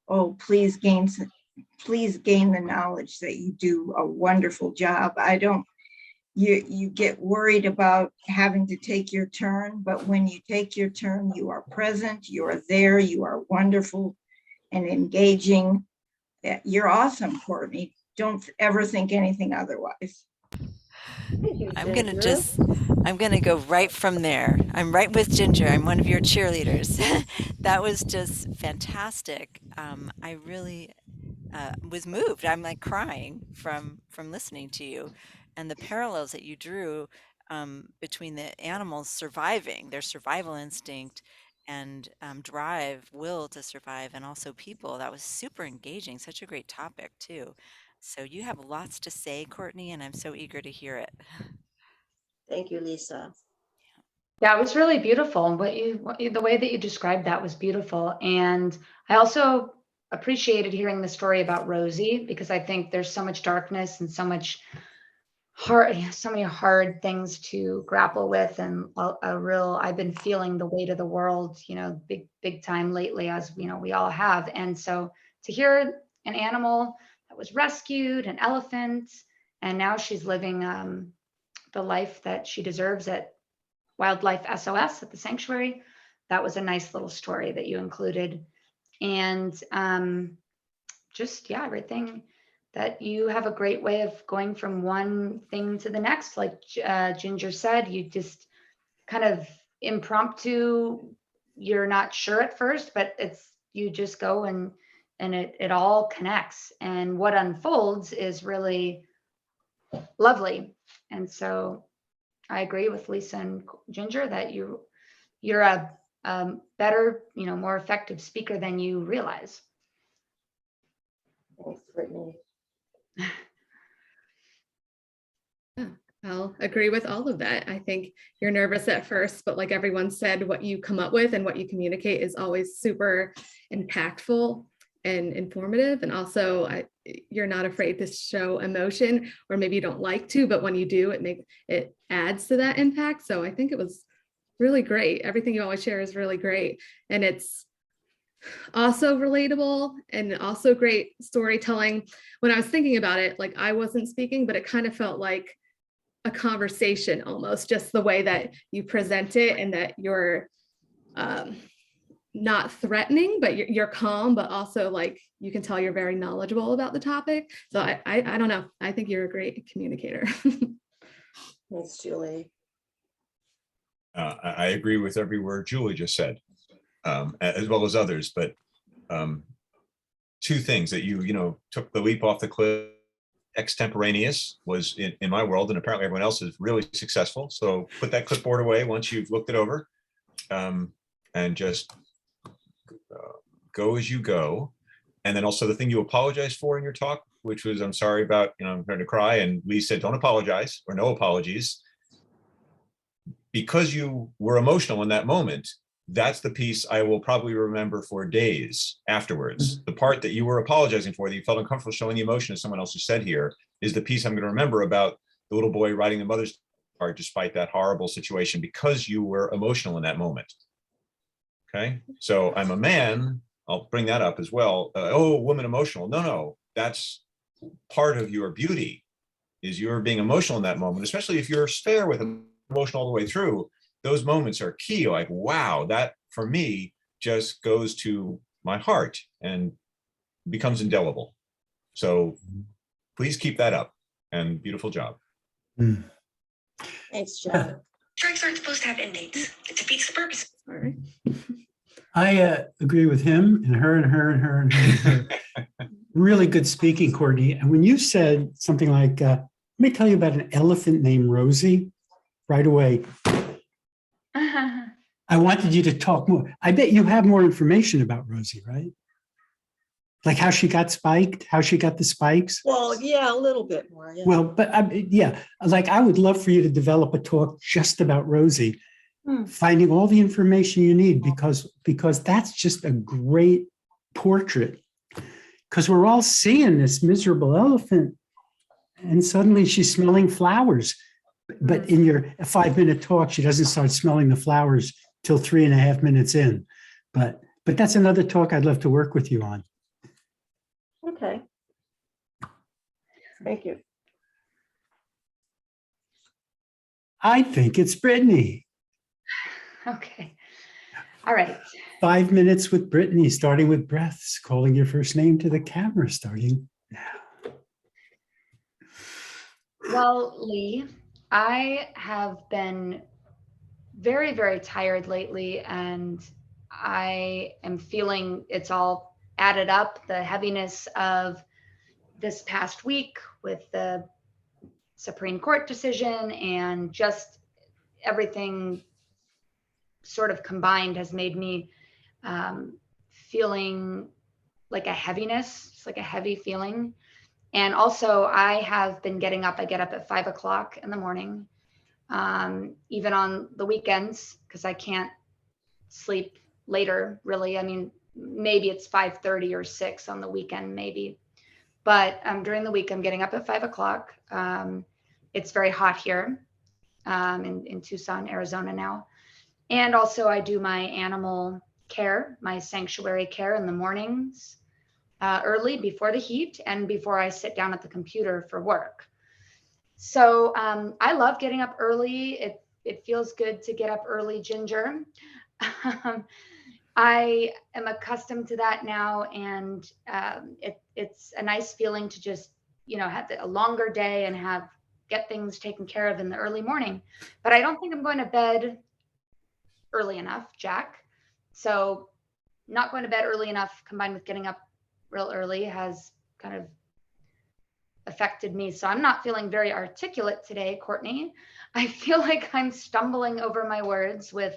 please gain the knowledge that you do a wonderful job. You get worried about having to take your turn, but when you take your turn, you are present, you are there, you are wonderful and engaging. You're awesome, Courtney. Don't ever think anything otherwise. I'm gonna go right from there. I'm right with Ginger. I'm one of your cheerleaders. That was just fantastic. I really was moved. I'm like crying from listening to you, and the parallels that you drew between the animals surviving, their survival instinct and will to survive, and also people. That was super engaging. Such a great topic too. So you have lots to say, Courtney, and I'm so eager to hear it. Thank you, Lisa. Yeah, it was really beautiful. And the way that you described that was beautiful. And I also appreciated hearing the story about Rosie, because I think there's so much darkness and so much hard, so many hard things to grapple with, and I've been feeling the weight of the world, big time lately, as we all have. And so to hear an animal that was rescued, an elephant, and now she's living the life that she deserves at Wildlife SOS at the sanctuary, that was a nice little story that you included. And just, yeah, everything that you have a great way of going from one thing to the next. Like Ginger said, you just kind of impromptu, you're not sure at first, but you just go and it all connects. And what unfolds is really lovely. And so I agree with Lisa and Ginger that you're a better, more effective speaker than you realize. Thanks, Brittany. I'll agree with all of that. I think you're nervous at first, but like everyone said, what you come up with and what you communicate is always super impactful and informative. And also you're not afraid to show emotion, or maybe you don't like to, but when you do, it adds to that impact. So I think it was really great. Everything you always share is really great. And it's also relatable and also great storytelling. When I was thinking about it, like I wasn't speaking, but it kind of felt like a conversation almost, just the way that you present it, and that you're not threatening, but you're calm, but also like you can tell you're very knowledgeable about the topic. So I don't know. I think you're a great communicator. Thanks, Julie. I agree with every word Julie just said, as well as others. But two things that you took the leap off the cliff. Extemporaneous was in my world, and apparently everyone else is really successful. So put that clipboard away once you've looked it over, and just go as you go. And then also the thing you apologize for in your talk, which was, I'm sorry about, I'm going to cry. And Lee said, don't apologize, or no apologies. Because you were emotional in that moment, that's the piece I will probably remember for days afterwards. The part that you were apologizing for, that you felt uncomfortable showing the emotion, as someone else has said here, is the piece I'm going to remember about the little boy riding the mother's car despite that horrible situation, because you were emotional in that moment. Okay, so I'm a man, I'll bring that up as well. Oh, woman emotional. No, that's part of your beauty, is you're being emotional in that moment, especially if you're spare with emotion all the way through. Those moments are key. Like, wow, that for me just goes to my heart and becomes indelible. So please keep that up, and beautiful job. Thanks, John. Strikes aren't supposed to have end dates. It defeats the purpose. All right. I agree with him and her and her and her and her. And her. Really good speaking, Courtney. And when you said something like, let me tell you about an elephant named Rosie, right away, I wanted you to talk more. I bet you have more information about Rosie, right? Like how she got spiked, how she got the spikes. Well, yeah, a little bit more. Yeah. Well, but like I would love for you to develop a talk just about Rosie, finding all the information you need, because that's just a great portrait. Because we're all seeing this miserable elephant, and suddenly she's smelling flowers. But in your 5-minute talk, she doesn't start smelling the flowers till 3.5 minutes in. But that's another talk I'd love to work with you on. Okay. Thank you. I think it's Brittany. Okay. All right. 5 minutes with Brittany, starting with breaths, calling your first name to the camera, starting now. Well, Lee, I have been very, very tired lately, and I am feeling it's all added up, the heaviness of this past week with the Supreme Court decision, and just everything sort of combined has made me feeling like a heaviness. It's like a heavy feeling. And also I have been getting up. I get up at 5 o'clock in the morning, even on the weekends, because I can't sleep later, really. I mean, maybe it's 5:30 or 6 on the weekend, maybe. But during the week, I'm getting up at 5 o'clock. it's very hot here in Tucson, Arizona now. And also I do my animal care, my sanctuary care in the mornings, early before the heat and before I sit down at the computer for work. So I love getting up early. It feels good to get up early, Ginger. I am accustomed to that now, and it's a nice feeling to just, have a longer day and get things taken care of in the early morning. But I don't think I'm going to bed early enough, Jack. So not going to bed early enough combined with getting up real early has kind of affected me. So I'm not feeling very articulate today, Courtney. I feel like I'm stumbling over my words with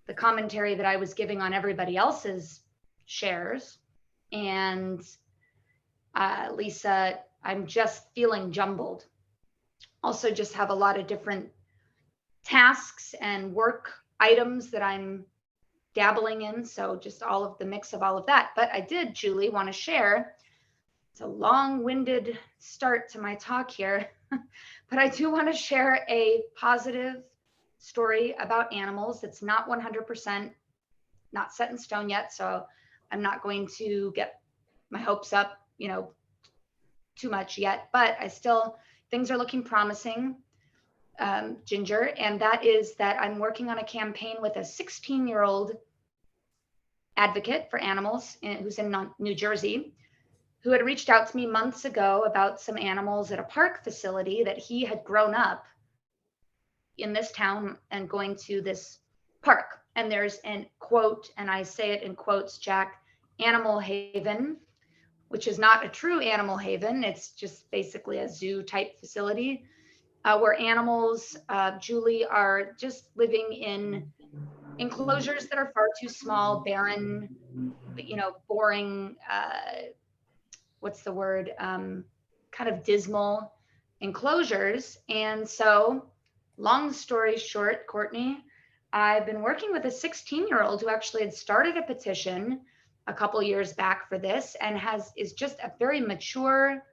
the commentary that I was giving on everybody else's shares. And Lisa, I'm just feeling jumbled. Also just have a lot of different tasks and work items that I'm dabbling in. So just all of the mix of all of that. But I did, Julie, want to share. It's a long-winded start to my talk here, but I do want to share a positive story about animals. It's not 100% not set in stone yet, so I'm not going to get my hopes up, too much yet, but things are looking promising, Ginger, and that is that I'm working on a campaign with a 16-year-old advocate for animals who's in New Jersey, who had reached out to me months ago about some animals at a park facility that he had grown up in this town and going to this park. And there's an quote, and I say it in quotes, Jack, animal haven, which is not a true animal haven. It's just basically a zoo type facility where animals, Julie, are just living in enclosures that are far too small, barren, boring, what's the word? Kind of dismal enclosures. And so, long story short, Courtney, I've been working with a 16-year-old who actually had started a petition a couple years back for this and is just a very mature,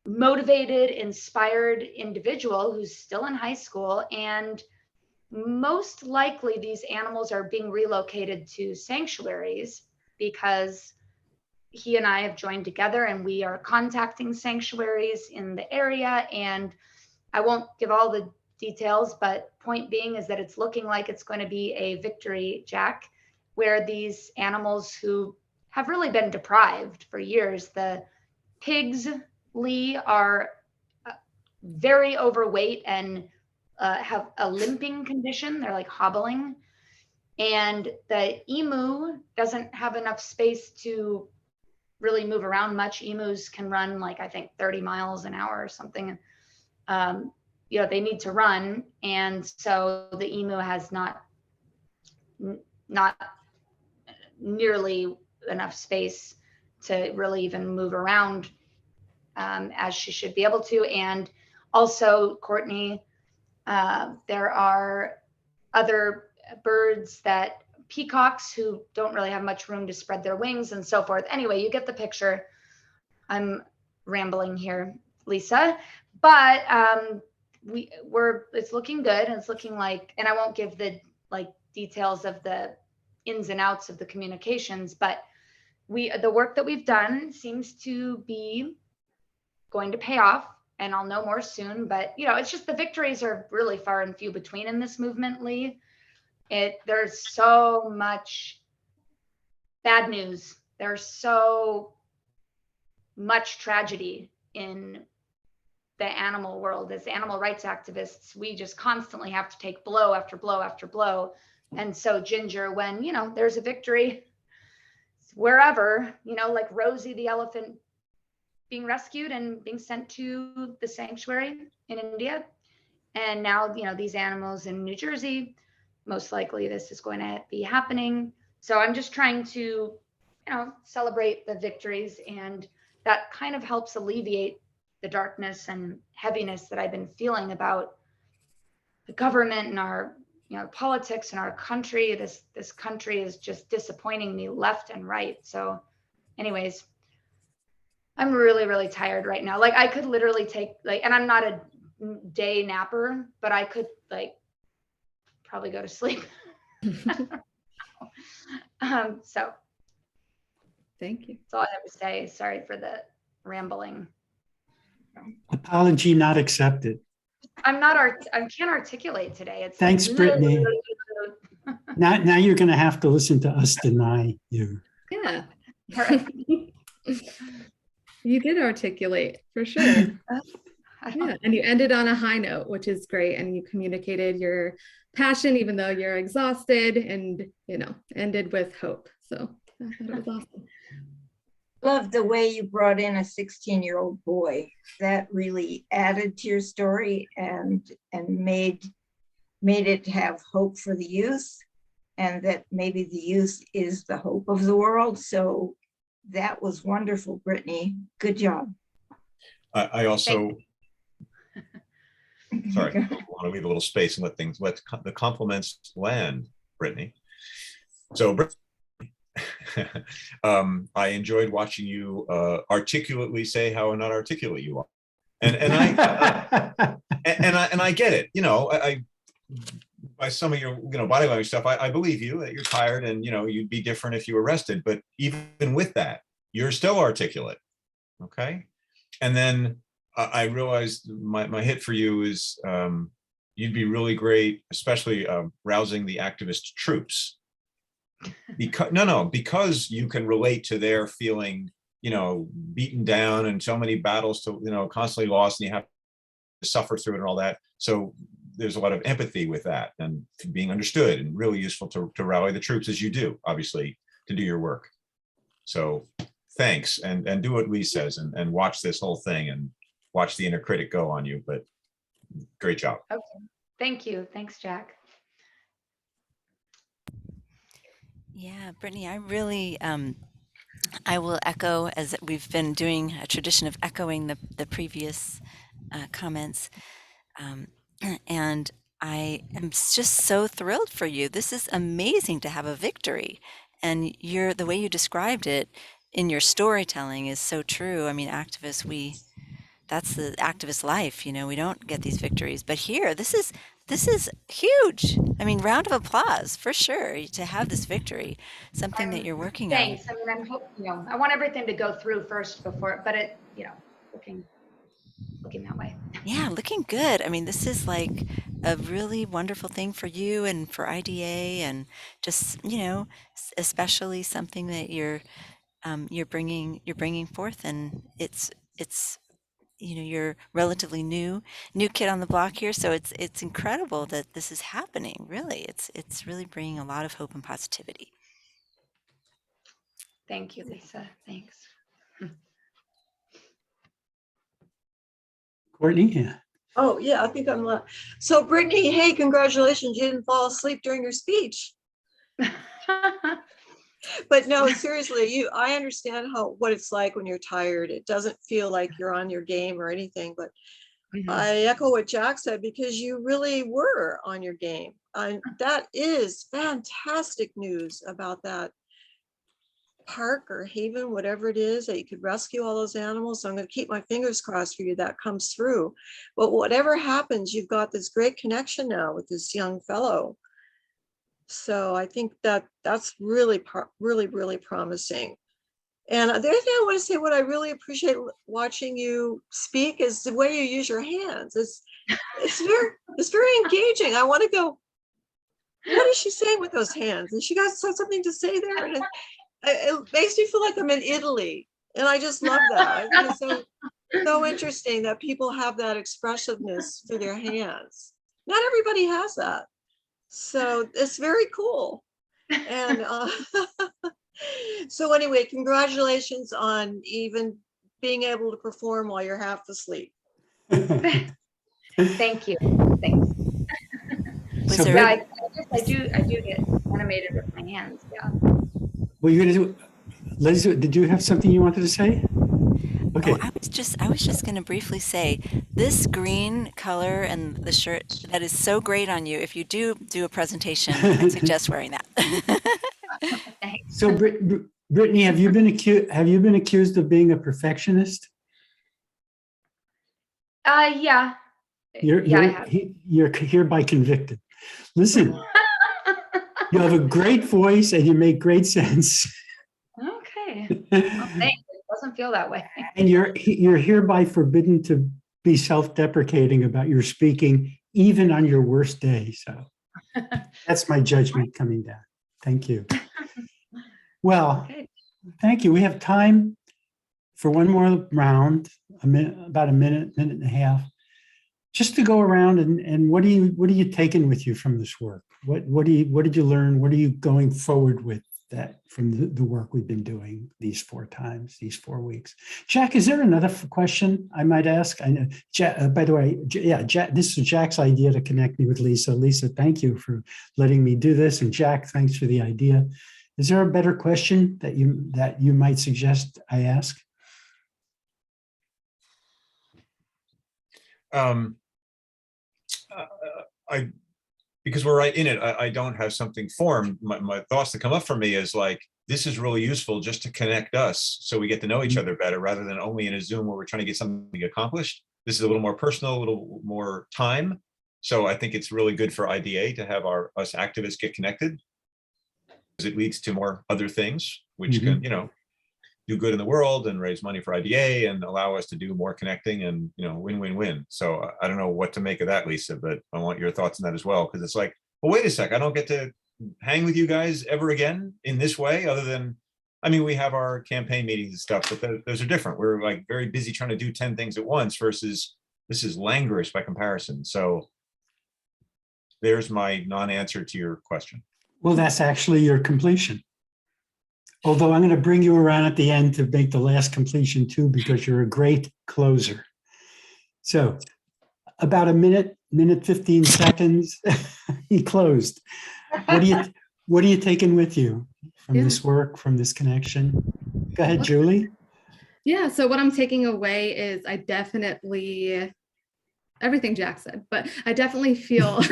motivated, inspired individual who's still in high school. And most likely these animals are being relocated to sanctuaries because he and I have joined together and we are contacting sanctuaries in the area. And I won't give all the details, but point being is that it's looking like it's going to be a victory, Jack, where these animals who have really been deprived for years, the pigs, Lee, are very overweight and have a limping condition. They're like hobbling. And the emu doesn't have enough space to really move around much. Emus can run like, I think 30 miles an hour or something. They need to run. And so the emu has not nearly enough space to really even move around as she should be able to. And also, Courtney, there are other birds peacocks who don't really have much room to spread their wings and so forth. Anyway, you get the picture. I'm rambling here, Lisa, but it's looking good. And it's looking like, and I won't give the details of the ins and outs of the communications, but the work that we've done seems to be going to pay off, and I'll know more soon. But it's just the victories are really far and few between in this movement, Lee. There's so much bad news. There's so much tragedy in the animal world. As animal rights activists, we just constantly have to take blow after blow after blow. And so, Ginger, when there's a victory wherever, like Rosie the elephant being rescued and being sent to the sanctuary in India, and now these animals in New Jersey, most likely this is going to be happening. So I'm just trying to celebrate the victories, and that kind of helps alleviate the darkness and heaviness that I've been feeling about the government and our politics in our country. This country is just disappointing me left and right. So anyways, I'm really, really tired right now. Like I could literally take and I'm not a day napper, but I could like probably go to sleep. So Thank you. that's all I have to say. Sorry for the rambling. Apology not accepted. I can't articulate today. It's Thanks, like, Brittany. Now you're going to have to listen to us deny you. Yeah. All right. You did articulate for sure. I don't- Yeah, and you ended on a high note, which is great. And you communicated your passion, even though you're exhausted, and ended with hope. So I thought it was awesome. Love the way you brought in a 16-year-old boy. That really added to your story and made it have hope for the youth, and that maybe the youth is the hope of the world. So that was wonderful, Brittany. Good job. I also, sorry, I want to leave a little space and let the compliments land, Brittany. So, I enjoyed watching you articulately say how not articulate you are, and I get it. I by some of your body language stuff, I believe you that you're tired, and you'd be different if you were rested. But even with that, you're still articulate. Okay, and then I realized my hit for you is you'd be really great, especially rousing the activist troops. Because you can relate to their feeling, beaten down and so many battles to, constantly lost, and you have to suffer through it and all that. So there's a lot of empathy with that and being understood, and really useful to rally the troops as you do, obviously, to do your work. So thanks, and do what Lee says, and watch this whole thing and watch the inner critic go on you, but great job. Okay. Thank you. Thanks, Jack. Yeah, Brittany, I really, I will echo, as we've been doing a tradition of echoing the previous comments. And I am just so thrilled for you. This is amazing to have a victory. And the way you described it in your storytelling is so true. I mean, activists, that's the activist life, we don't get these victories. But here, this is huge. I mean, round of applause for sure to have this victory, something that you're working on. Thanks. I mean, I'm hoping, I want everything to go through first before, but it, looking that way. Yeah, looking good. I mean, this is like a really wonderful thing for you and for IDA, and just, especially something that you're bringing forth, and it's you're relatively new kid on the block here, so it's incredible that this is happening. Really, it's really bringing a lot of hope and positivity. Thank you, Lisa. Thanks. Courtney, yeah. Oh, yeah, I think I'm. So Brittany, hey, congratulations. You didn't fall asleep during your speech. But no, seriously, I understand what it's like when you're tired. It doesn't feel like you're on your game or anything, but I echo what Jack said, because you really were on your game. And that is fantastic news about that park or haven, whatever it is, that you could rescue all those animals. So I'm going to keep my fingers crossed for you that comes through. But whatever happens, you've got this great connection now with this young fellow. So I think that's really promising. And the other thing I want to say, what I really appreciate watching you speak is the way you use your hands. It's very engaging. I want to go, what is she saying with those hands? And she got something to say there. And it makes me feel like I'm in Italy. And I just love that. I think it's so interesting that people have that expressiveness through their hands. Not everybody has that. So it's very cool. And so anyway, congratulations on even being able to perform while you're half asleep. Thank you. Thanks. Was So there- Yeah, I do get animated with my hands. Yeah. Well, you're going to do, Liz, did you have something you wanted to say? Okay. Oh, I was just going to briefly say, this green color and the shirt, that is so great on you. If you do a presentation, I suggest wearing that. Thanks. So Brittany, have you been accused of being a perfectionist? Yeah. Yeah, I have. You're hereby convicted. Listen, you have a great voice and you make great sense. Okay. Well, thanks. It doesn't feel that way. And you're hereby forbidden to be self-deprecating about your speaking, even on your worst day. So that's my judgment coming down. Thank you. Well, Okay. thank you. We have time for one more round, about a minute, minute and a half, just to go around and what are you taking with you from this work? What did you learn? What are you going forward with that from the work we've been doing these 4 weeks? Jack, is there another question I might ask? I know, Jack, by the way, yeah, Jack, this is Jack's idea to connect me with Lisa. Lisa, thank you for letting me do this. And Jack, thanks for the idea. Is there a better question that you might suggest I ask? Because we're right in it, I don't have something formed. My thoughts that come up for me is like, this is really useful just to connect us so we get to know each other better rather than only in a Zoom where we're trying to get something accomplished. This is a little more personal, a little more time. So I think it's really good for IDA to have us activists get connected, because it leads to more other things, which can, do good in the world and raise money for IDA and allow us to do more connecting and, win-win-win. So I don't know what to make of that, Lisa, but I want your thoughts on that as well. Because it's like, well, wait a sec, I don't get to hang with you guys ever again in this way, other than, we have our campaign meetings and stuff, but those are different. We're like very busy trying to do 10 things at once versus this is languorous by comparison. So there's my non-answer to your question. Well, that's actually your completion. Although I'm going to bring you around at the end to make the last completion too, because you're a great closer. So about a minute 15 seconds, he closed. What are you taking with you from this work, from this connection? Go ahead, Julie. Yeah, so what I'm taking away is I definitely, everything Jack said, but I definitely feel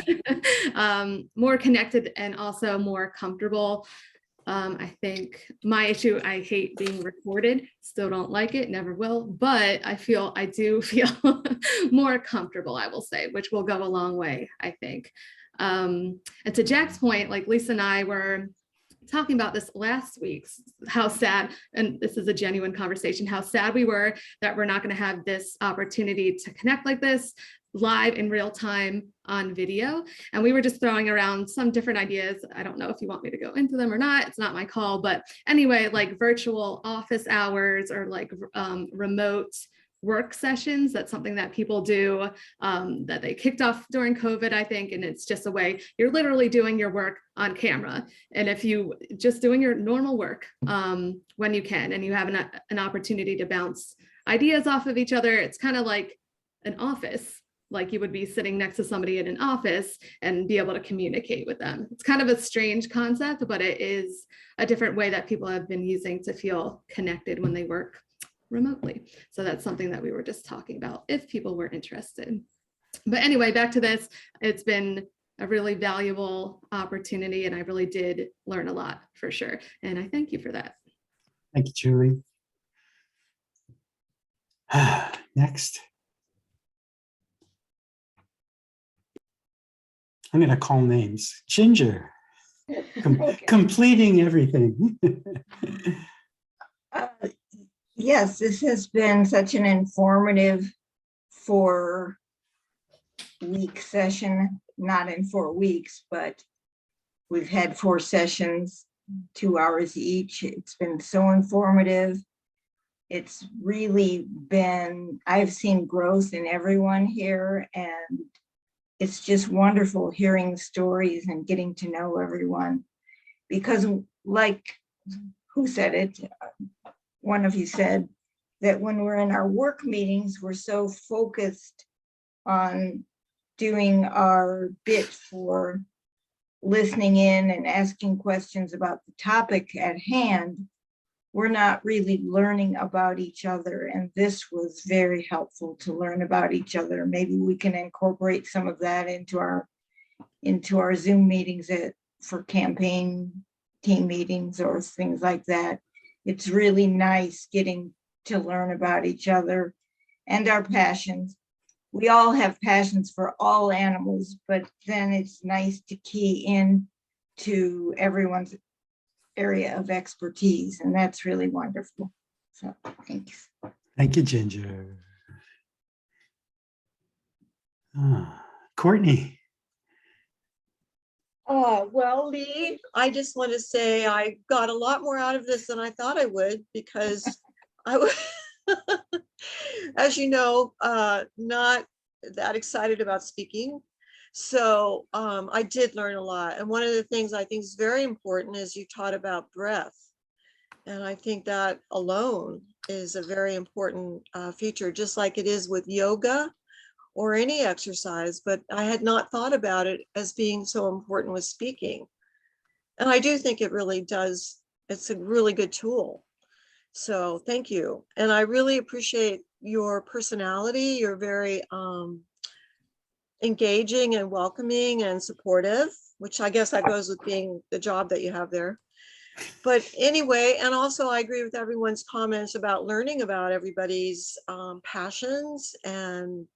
more connected and also more comfortable. I think my issue, I hate being recorded, still don't like it, never will, but I do feel more comfortable, I will say, which will go a long way, I think. And to Jack's point, like Lisa and I were talking about this last week, how sad, and this is a genuine conversation, how sad we were that we're not going to have this opportunity to connect like this live in real time on video. And we were just throwing around some different ideas. I don't know if you want me to go into them or not. It's not my call, but anyway, like virtual office hours or like remote work sessions. That's something that people do that they kicked off during COVID, I think. And it's just a way you're literally doing your work on camera. And if you just doing your normal work when you can, and you have an opportunity to bounce ideas off of each other, it's kind of like an office. Like you would be sitting next to somebody in an office and be able to communicate with them. It's kind of a strange concept, but it is a different way that people have been using to feel connected when they work remotely. So that's something that we were just talking about if people were interested. But anyway, back to this, it's been a really valuable opportunity and I really did learn a lot for sure. And I thank you for that. Thank you, Julie. Next. I'm going to call names. Ginger, completing everything. Yes, this has been such an informative 4-week session, not in 4 weeks, but we've had 4 sessions, 2 hours each. It's been so informative. It's really been, I've seen growth in everyone here, and it's just wonderful hearing stories and getting to know everyone, because like, who said it? One of you said that when we're in our work meetings, we're so focused on doing our bit for listening in and asking questions about the topic at hand, we're not really learning about each other. And this was very helpful to learn about each other. Maybe we can incorporate some of that into our Zoom meetings for campaign team meetings or things like that. It's really nice getting to learn about each other and our passions. we all have passions for all animals, but then it's nice to key in to everyone's area of expertise, and that's really wonderful. So thanks. Thank you, Ginger. Courtney. Well, Lee, I just want to say I got a lot more out of this than I thought I would, because I was, as you know, not that excited about speaking. So I did learn a lot. And one of the things I think is very important is you taught about breath. And I think that alone is a very important feature, just like it is with yoga or any exercise, but I had not thought about it as being so important with speaking. And I do think it really does. It's a really good tool. So thank you. And I really appreciate your personality. You're very engaging and welcoming and supportive, which I guess that goes with being the job that you have there. But anyway, and also I agree with everyone's comments about learning about everybody's passions and,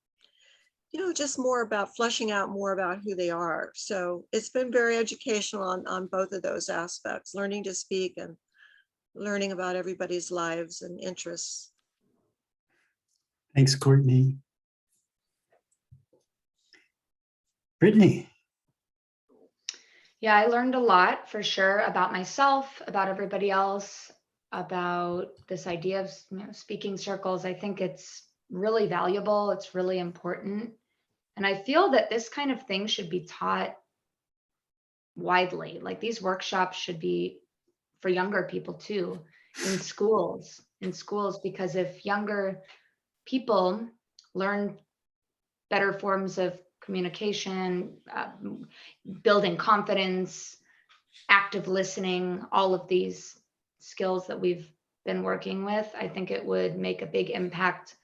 you know, just more about fleshing out more about who they are. So it's been very educational on both of those aspects, learning to speak and learning about everybody's lives and interests. Thanks, Courtney. Brittany. Yeah, I learned a lot for sure about myself, about everybody else, about this idea of, you know, speaking circles. I think it's really valuable. It's really important. And I feel that this kind of thing should be taught widely. Like these workshops should be for younger people too, in schools, because if younger people learn better forms of communication, building confidence, active listening, all of these skills that we've been working with, I think it would make a big impact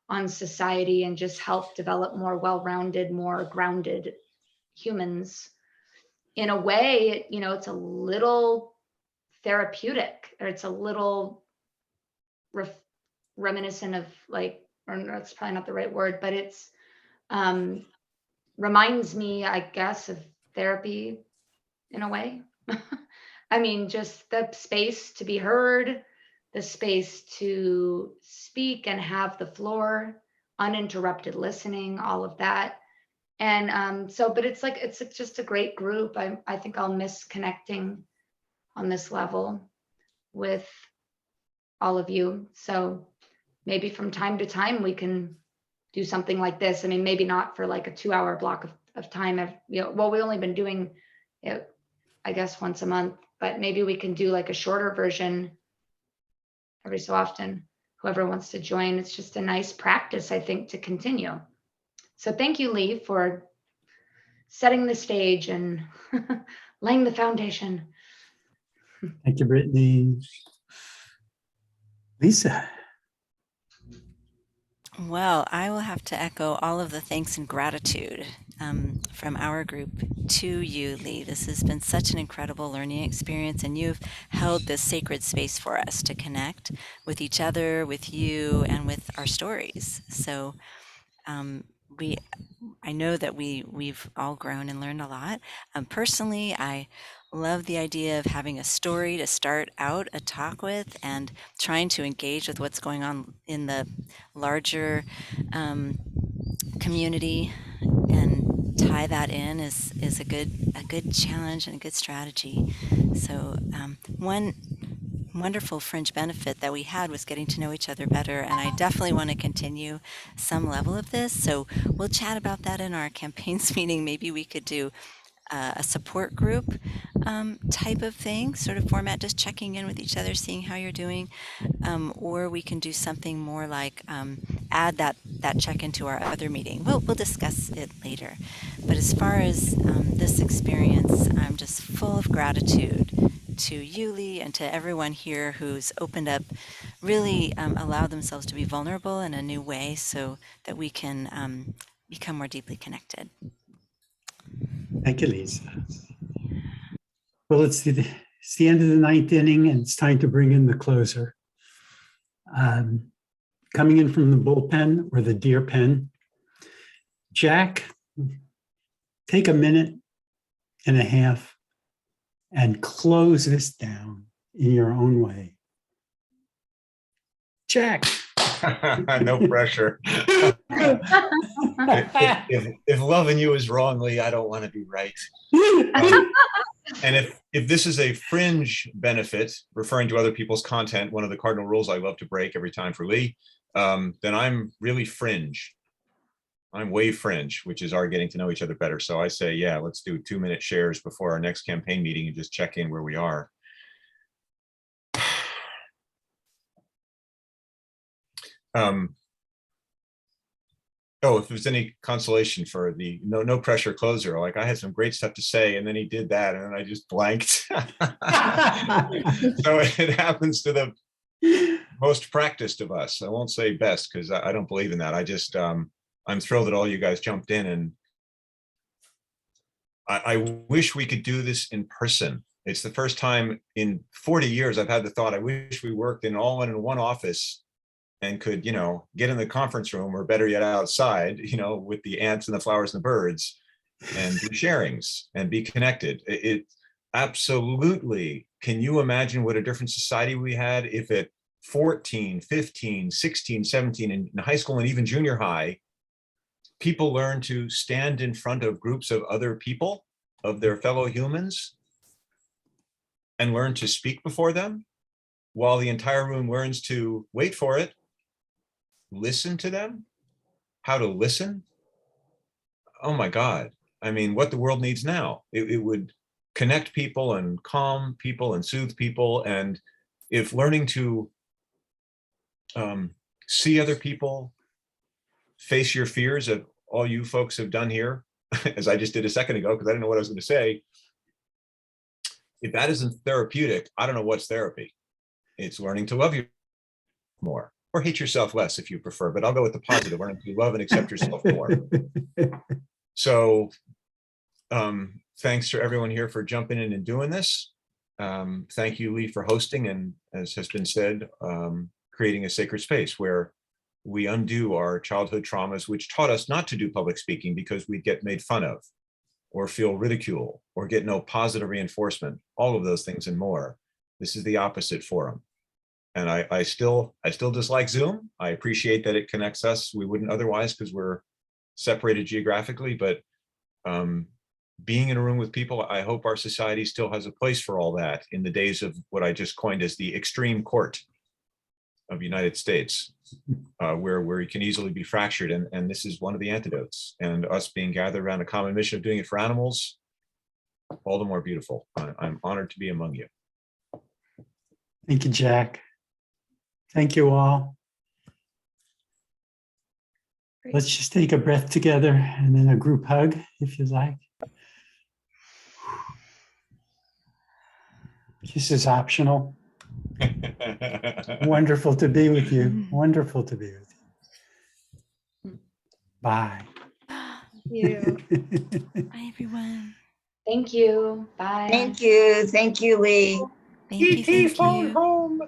on society and just help develop more well-rounded, more grounded humans. In a way, you know, it's a little therapeutic, or it's a little reminiscent of like, or that's probably not the right word, but it's reminds me, I guess, of therapy in a way. I mean, just the space to be heard, the space to speak and have the floor, uninterrupted listening, all of that. And so, but it's like, it's just a great group. I think I'll miss connecting on this level with all of you. So maybe from time to time we can do something like this. I mean, maybe not for like a 2-hour block of time. You know, well, we've only been doing it, I guess, once a month, but maybe we can do like a shorter version every so often, whoever wants to join. It's just a nice practice, I think, to continue. So thank you, Lee, for setting the stage and laying the foundation. Thank you, Brittany. Lisa. Well, I will have to echo all of the thanks and gratitude from our group to you, Lee. This has been such an incredible learning experience, and you've held this sacred space for us to connect with each other, with you, and with our stories. So I know that we've all grown and learned a lot. Personally, I love the idea of having a story to start out a talk with and trying to engage with what's going on in the larger community and tie that in is a good challenge and a good strategy. So one wonderful fringe benefit that we had was getting to know each other better, and I definitely want to continue some level of this. So we'll chat about that in our campaigns meeting. Maybe we could do a support group type of thing, sort of format, just checking in with each other, seeing how you're doing, or we can do something more like add that check into our other meeting. We'll discuss it later. But as far as this experience, I'm just full of gratitude to you, Lee, and to everyone here who's opened up, really allowed themselves to be vulnerable in a new way so that we can become more deeply connected. Thank you, Lisa. Well, it's the end of the 9th inning, and it's time to bring in the closer. Coming in from the bullpen or the deer pen Jack, take a minute and a half and close this down in your own way. Jack. No pressure. If loving you is wrongly, I don't want to be right. And if this is a fringe benefit, referring to other people's content, one of the cardinal rules I love to break every time for Lee, then I'm really fringe. I'm way fringe, which is our getting to know each other better. So I say, yeah, let's do 2-minute shares before our next campaign meeting and just check in where we are. Oh, if there's any consolation for the no pressure closer, like I had some great stuff to say and then he did that and then I just blanked. So it happens to the most practiced of us. I won't say best because I don't believe in that. I just, I'm thrilled that all you guys jumped in, and I wish we could do this in person. It's the first time in 40 years I've had the thought, I wish we worked in one office and could, get in the conference room, or better yet outside, with the ants and the flowers and the birds, and do sharings and be connected. It absolutely, can you imagine what a different society we had if at 14, 15, 16, 17, in high school and even junior high, people learn to stand in front of groups of other people, of their fellow humans, and learn to speak before them, while the entire room learns to, wait for it, listen to them, how to listen. Oh my God. I mean, what the world needs now. It would connect people and calm people and soothe people. And if learning to see other people, face your fears, of all you folks have done here, as I just did a second ago, because I didn't know what I was going to say. If that isn't therapeutic, I don't know what's therapy. It's learning to love you more, or hate yourself less if you prefer, but I'll go with the positive, learning to love and accept yourself more. So thanks to everyone here for jumping in and doing this. Thank you, Lee, for hosting, and as has been said, creating a sacred space where we undo our childhood traumas, which taught us not to do public speaking because we'd get made fun of, or feel ridicule, or get no positive reinforcement, all of those things and more. This is the opposite forum. And I still dislike Zoom. I appreciate that it connects us. We wouldn't otherwise because we're separated geographically, but being in a room with people, I hope our society still has a place for all that in the days of what I just coined as the extreme court of the United States, where you can easily be fractured. And this is one of the antidotes. And us being gathered around a common mission of doing it for animals, all the more beautiful. I'm honored to be among you. Thank you, Jack. Thank you all. Great. Let's just take a breath together and then a group hug, if you like. This is optional. Wonderful to be with you. Wonderful to be with you. Bye. You. Bye, everyone. Thank you. Bye. Thank you. Thank you, Lee. Thank you. Thank you. home.